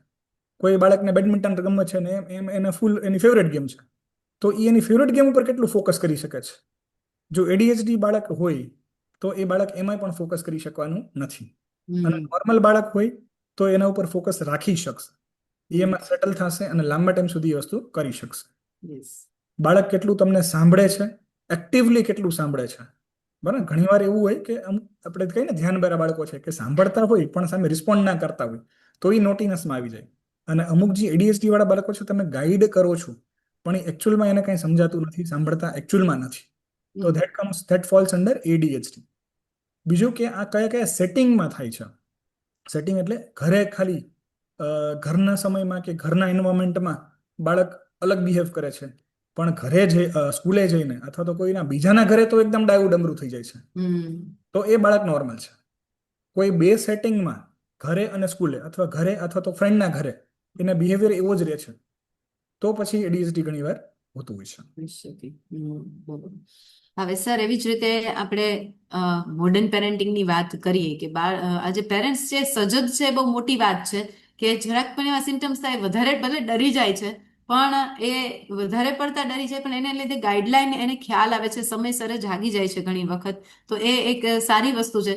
કોઈ બાળકને બેડમિન્ટન ગમે છે ને એમ એને ફૂલ એની ફેવરેટ ગેમ છે, તો એ એની ફેવરેટ ગેમ ઉપર કેટલું ફોકસ કરી શકે છે. જો એડીએચડી બાળક હોય તો એ બાળક એમાં પણ ફોકસ કરી શકવાનું નથી. અને નોર્મલ બાળક હોય તો એના ઉપર ફોકસ રાખી શકશે, એમાં સેટલ થશે અને લાંબા ટાઈમ સુધી એ વસ્તુ કરી શકશે. યસ. બાળક કેટલું તમને સાંભળે છે, એક્ટિવલી કેટલું સાંભળે છે, બરાબર? ઘણીવાર એવું હોય કે આપણે કહીએ ને ધ્યાનબરા બાળકો છે કે સાંભળતા હોય પણ સામે રિસ્પોન્ડ ના કરતા હોય, તો એ નોટીનેસમાં આવી જાય. અને અમુક જે એડીએચડી વાળા બાળકો છે, તમે ગાઈડ કરો છો પણ એ એકચ્યુઅલમાં એને કંઈ સમજાતું નથી, સાંભળતા એકચ્યુઅલમાં નથી, તો ધેટ ફોલ્સ અંડર એડીએચડી. બીજું કે આ કયા કયા સેટિંગમાં થાય છે. સેટિંગ એટલે ઘરે ખાલી ઘરના સમયમાં કે ઘરના એન્વાયરમેન્ટમાં બાળક અલગ બિહેવ કરે છે, પણ ઘરે જઈ સ્કૂલે જઈને અથવા તો કોઈના બીજાના ઘરે તો એકદમ ડાયું ડમરું થઈ જાય છે, તો એ બાળક નોર્મલ છે. કોઈ બે સેટિંગમાં, ઘરે અને સ્કૂલે અથવા ઘરે અથવા તો ફ્રેન્ડના ઘરે, એના બિહેવિયર એવો જ રહે છે, તો પછી એડીએચડી ઘણી વાર હોતું હોય છે. હોઈ શકે. બરોબર. હવે સર, એવી જ રીતે આપણે મોડર્ન પેરેન્ટિંગની વાત કરીએ કે આજે પેરેન્ટ્સ છે સજગ છે, બહુ મોટી વાત છે કે જરાક પણ એવા સિમ્ટમ્સ થાય વધારે ભલે ડરી જાય છે, પણ એ વધારે પડતા ડરી જાય પણ એને લીધે ગાઈડલાઈન એને ખ્યાલ આવે છે, સમયસર જાગી જાય છે ઘણી વખત. તો એ એક સારી વસ્તુ છે.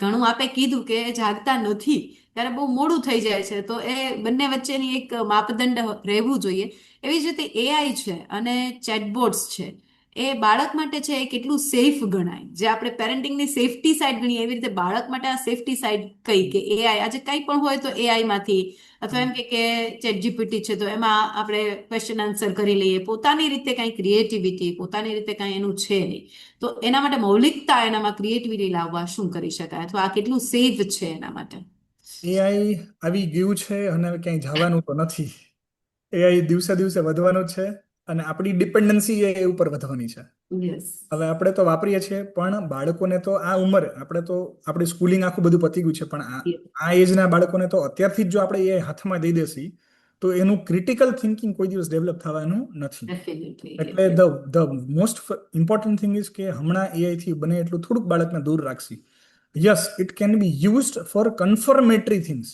ઘણું આપે કીધું કે એ જાગતા નથી ત્યારે બહુ મોડું થઈ જાય છે, તો એ બંને વચ્ચેની એક માપદંડ રહેવું જોઈએ. એવી જ રીતે એઆઈ છે અને ચેટબોટ્સ છે, એ બાળક માટે છે એ કેટલું સેફ ગણાય? જે આપણે પેરેન્ટિંગની સેફટી સાઈડ ગણીએ એવી રીતે બાળક માટે આ સેફટી સાઈડ કઈ, કે એઆઈ આજે કંઈ પણ હોય તો એઆઈ માંથી, અથવા એમ કે ચેટ જીપીટી છે તો એમાં આપણે ક્વેશ્ચન આન્સર કરી લઈએ, પોતાની રીતે કાંઈ ક્રિએટિવિટી, પોતાની રીતે કાંઈ એનું છે નહીં, તો એના માટે મૌલિકતા, એનામાં ક્રિએટિવિટી લાવવા શું કરી શકાય, અથવા આ કેટલું સેફ છે એના માટે? એઆઈ આવી ગયું છે અને હવે ક્યાંય જવાનું તો નથી. એઆઈ દિવસે દિવસે વધવાનું જ છે અને આપણી ડિપેન્ડન્સી એ ઉપર વધવાની છે. યસ. હવે આપણે તો વાપરીએ છીએ, પણ બાળકોને તો આ ઉંમર, આપણે તો આપણી સ્કૂલિંગ આખું બધું પતી ગયું છે, પણ આ એજના બાળકોને તો અત્યારથી જ જો આપણે એ હાથમાં દઈ દેસી તો એનું ક્રિટિકલ થિંકિંગ કોઈ દિવસ ડેવલપ થવાનું નથી. એટલે definitely. The most important thing is કે હમણાં એઆઈ થી બને એટલું થોડુંક બાળકને દૂર રાખશી. Yes, it can be used for confirmatory things,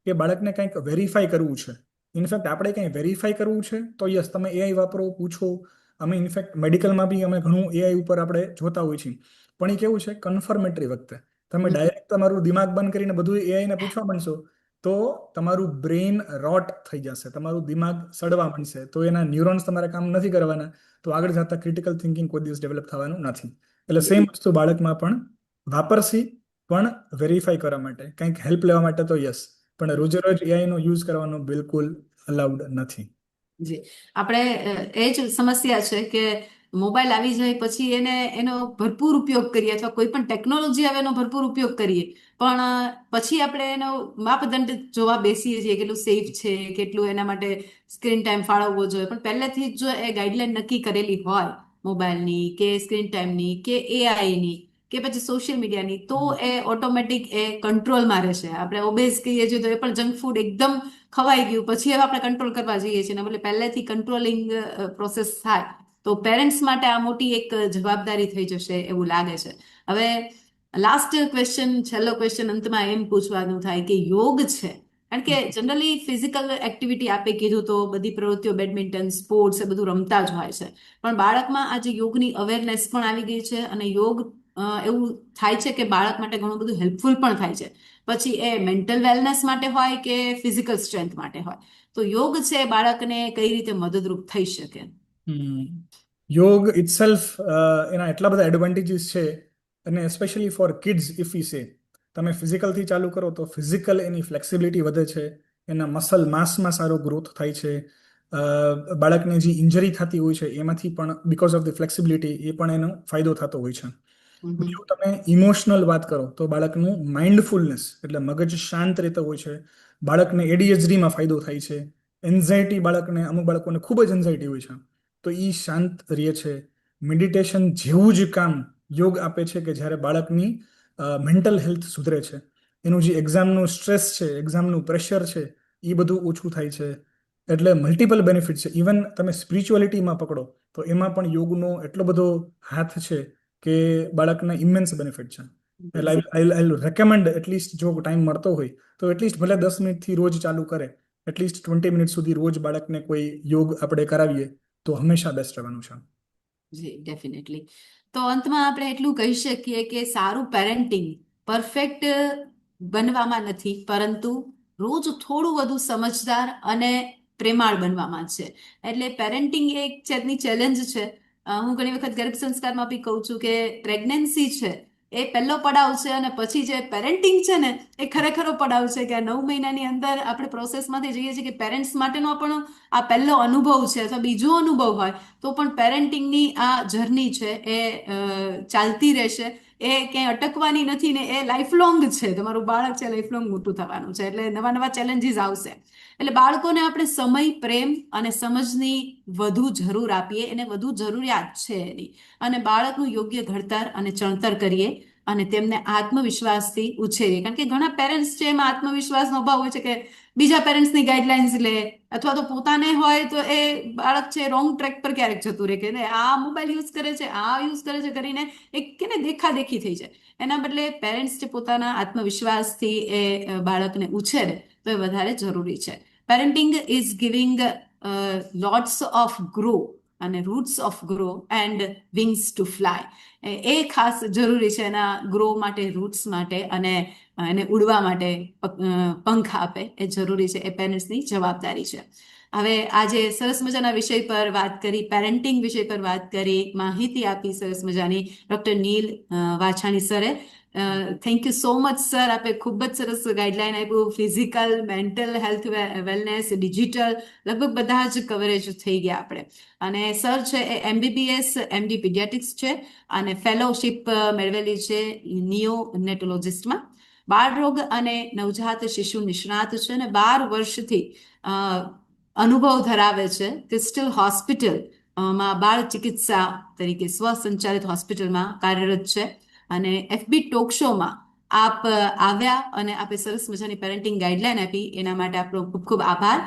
કે બાળકને કંઈક વેરીફાઈ કરવું છે. ઇનફેક્ટ આપણે કંઈ વેરીફાઈ કરવું છે તો યસ, તમે એઆઈ વાપરો, પૂછો. અમે ઇનફેક્ટ મેડિકલમાં બી અમે ઘણું એઆઈ ઉપર આપણે જોતા હોઈએ છીએ, પણ એ કેવું છે, કન્ફર્મેટરી વખતે તમે ડાયરેક્ટ તમારું દિમાગ બંધ કરીને બધું એઆઈને પૂછવા માંડશો તો તમારું બ્રેઇન રોટ થઈ જશે, તમારું દિમાગ સડવા માંડશે, તો એના ન્યુરોન્સ તમારે કામ નથી કરવાના, તો આગળ જતા ક્રિટિકલ થિંકિંગ કોઈ દિવસ ડેવલપ થવાનું નથી. એટલે સેમ વસ્તુ બાળકમાં પણ વાપરશી, પણ વેરીફાઈ કરવા માટે, કંઈક હેલ્પ લેવા માટે તો યસ, પણ રોજે રોજ એઆઈ નો યુઝ કરવાનો બિલકુલ અલાઉડ નથી. જી. આપણે એ જ સમસ્યા છે કે મોબાઈલ આવી જાય પછી એનો ભરપૂર ઉપયોગ કરીએ, અથવા કોઈ પણ ટેકનોલોજી આવે એનો ભરપૂર ઉપયોગ કરીએ, પણ પછી આપણે એનો માપદંડ જોવા બેસીએ છીએ કેટલું સેફ છે, કેટલું એના માટે સ્ક્રીન ટાઈમ ફાળવવો જોઈએ. પણ પહેલેથી જ જો એ ગાઈડલાઈન નક્કી કરેલી હોય મોબાઈલની કે સ્ક્રીન ટાઈમની કે એઆઈની કે પછી સોશિયલ મીડિયાની, તો એ ઓટોમેટિક એ કંટ્રોલમાં રહેશે. આપણે ઓબેસ કહીએ છીએ તો એ પણ જંક ફૂડ એકદમ ખવાઈ ગયું પછી હવે આપણે કંટ્રોલ કરવા જઈએ છીએ, એટલે પહેલેથી કંટ્રોલિંગ પ્રોસેસ થાય તો પેરેન્ટ્સ માટે આ મોટી એક જવાબદારી થઈ જશે એવું લાગે છે. હવે લાસ્ટ ક્વેશ્ચન, છેલ્લો ક્વેશ્ચન અંતમાં એમ પૂછવાનું થાય કે યોગ છે, કારણ કે જનરલી ફિઝિકલ એક્ટિવિટી આપે કીધું તો બધી પ્રવૃત્તિઓ, બેડમિન્ટન, સ્પોર્ટ્સ, એ બધું રમતા જ હોય છે, પણ બાળકમાં આજે યોગની અવેરનેસ પણ આવી ગઈ છે, અને યોગ એવું થાય છે કે બાળક માટે ઘણું બધું હેલ્પફુલ પણ થાય છે, પછી એ મેન્ટલ વેલનેસ માટે હોય કે ફિઝિકલ સ્ટ્રેન્થ માટે હોય, તો યોગ છે બાળકને કઈ રીતે મદદરૂપ થઈ શકે? યોગ ઇટસેલ્ફ એના એટલા બધા એડવાન્ટેજીસ છે, અને એસ્પેશિયલી ફોર કિડ્સ ઇફ વી સે, તમે ફિઝિકલથી ચાલુ કરો તો ફિઝિકલ એની ફ્લેક્સિબિલિટી વધે છે, એના મસલ માસમાં સારો ગ્રોથ થાય છે, બાળકને જે ઇન્જરી થતી હોય છે એમાંથી પણ બીકોઝ ઓફ ધ ફ્લેક્સિબિલિટી એ પણ એનો ફાયદો થતો હોય છે. બીજું તમે ઇમોશનલ વાત કરો તો બાળકનું માઇન્ડફુલનેસ એટલે મગજ શાંત રહેતો હોય છે. બાળકને એડીએચડીમાં ફાયદો થાય છે. એન્ઝાયટી બાળકને અમુક બાળકોને ખૂબ જ એન્ઝાયટી હોય છે તો એ શાંત રહે છે. મેડિટેશન જેવું જ કામ યોગ આપે છે કે જ્યારે બાળકની મેન્ટલ હેલ્થ સુધરે છે. એનું જે એક્ઝામનું સ્ટ્રેસ છે, એક્ઝામનું પ્રેશર છે, એ બધું ઓછું થાય છે. એટલે મલ્ટિપલ બેનિફિટ છે. ઇવન તમે સ્પિરિચ્યુઆલિટીમાં પકડો તો એમાં પણ યોગનો એટલો બધો હાથ છે કે બાળકના ઇમેન્સ બેનિફિટ છે. એટલે આઈ રેકમેન્ડ એટલીસ્ટ જો ટાઈમ મળતો હોય તો એટલીસ્ટ ભલે 10 મિનિટથી રોજ ચાલુ કરે, એટલીસ્ટ 20 મિનિટ સુધી રોજ બાળકને કોઈ યોગ આપણે કરાવીએ તો હંમેશા બેસ્ટ રહેવાનું છે. જી ડેફિનેટલી. તો અંતમાં આપણે એટલું કહી શકીએ કે સારું પેરેન્ટિંગ પરફેક્ટ બનવામાં નથી, પરંતુ રોજ થોડું વધુ સમજદાર અને પ્રેમાળ બનવામાં છે. એટલે પેરેન્ટિંગ એક જાતની ચેલેન્જ છે. હું ઘણી વખત ગર્ભ સંસ્કારમાં બી કહું છું કે પ્રેગ્નન્સી છે એ પહેલો પડાવ છે, અને પછી જે પેરેન્ટિંગ છે ને એ ખરેખરો પડાવ છે કે આ 9 મહિનાની અંદર આપણે પ્રોસેસમાંથી જઈએ છીએ કે પેરેન્ટ્સ માટેનો પણ આ પહેલો અનુભવ છે અથવા બીજો અનુભવ હોય તો પણ પેરેન્ટિંગની આ જર્ની છે એ ચાલતી રહેશે. એ ક્યાંય અટકવાની નથી ને એ લાઈફ લોંગ છે. તમારું બાળક છે લાઈફ લોંગ મોટું થવાનું છે, એટલે નવા નવા ચેલેન્જીસ આવશે. એટલે બાળકોને આપણે સમય, પ્રેમ અને સમજની વધુ જરૂર આપીએ, એને વધુ જરૂરિયાત છે એની, અને બાળકનું યોગ્ય ઘડતર અને ચણતર કરીએ અને તેમને આત્મવિશ્વાસથી ઉછેરીએ. કારણ કે ઘણા પેરેન્ટ્સ છે એમાં આત્મવિશ્વાસનો અભાવ હોય છે કે બીજા પેરેન્ટ્સની ગાઈડલાઇન્સ લે, અથવા તો પોતાને હોય તો એ બાળક છે રોંગ ટ્રેક પર ક્યારેક જતું રહે કે આ મોબાઈલ યુઝ કરે છે, આ યુઝ કરે છે કરીને એક કે ને દેખાદેખી થઈ જાય. એના બદલે પેરેન્ટ્સ જે પોતાના આત્મવિશ્વાસથી એ બાળકને ઉછેરે તો એ વધારે જરૂરી છે. Parenting is giving lots of grow અને roots of grow and wings to fly. એ ખાસ જરૂરી છે એના ગ્રો માટે, રૂટ્સ માટે, અને એને ઉડવા માટે પંખ આપે એ જરૂરી છે. એ પેરેન્ટ્સની જવાબદારી છે. હવે આજે સરસ મજાના વિષય પર વાત કરી, પેરેન્ટિંગ વિષય પર વાત કરી, માહિતી આપી સરસ મજાની ડૉક્ટર નીલ વાછાણી સરે. Thank you so much sir. આપે ખૂબ જ સરસ ગાઈડલાઈન આપ્યું. Physical, mental health, wellness, digital, લગભગ બધા જ કવરેજ થઈ ગયા આપણે. અને સર છે એ MBBS MD પીડિયાટિક્સ છે અને ફેલોશિપ મેળવેલી છે નિયોનેટોલોજિસ્ટમાં. બાળરોગ અને નવજાત શિશુ નિષ્ણાત છે અને 12 વર્ષથી અનુભવ ધરાવે છે. ક્રિસ્ટલ હોસ્પિટલ માં બાળ ચિકિત્સા તરીકે સ્વસંચાલિત હોસ્પિટલમાં કાર્યરત છે. અને FB ટોક શોમાં આપ આવ્યા અને આપે સરસ મજાની પેરેન્ટિંગ ગાઈડલાઈન આપી, એના માટે આપણો ખૂબ ખૂબ આભાર.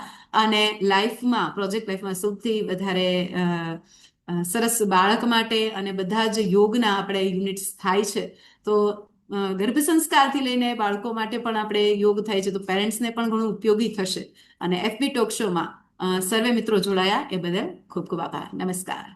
અને લાઈફમાં, પ્રોજેક્ટ લાઈફમાં સૌથી વધારે સરસ બાળક માટે અને બધા જ યોગના આપણે યુનિટ્સ થાય છે, તો ગર્ભ સંસ્કારથી લઈને બાળકો માટે પણ આપણે યોગ થાય છે, તો પેરેન્ટ્સને પણ ઘણું ઉપયોગી થશે. અને FB ટોક શોમાં સર્વે મિત્રો જોડાયા એ બદલ ખૂબ ખૂબ આભાર. નમસ્કાર.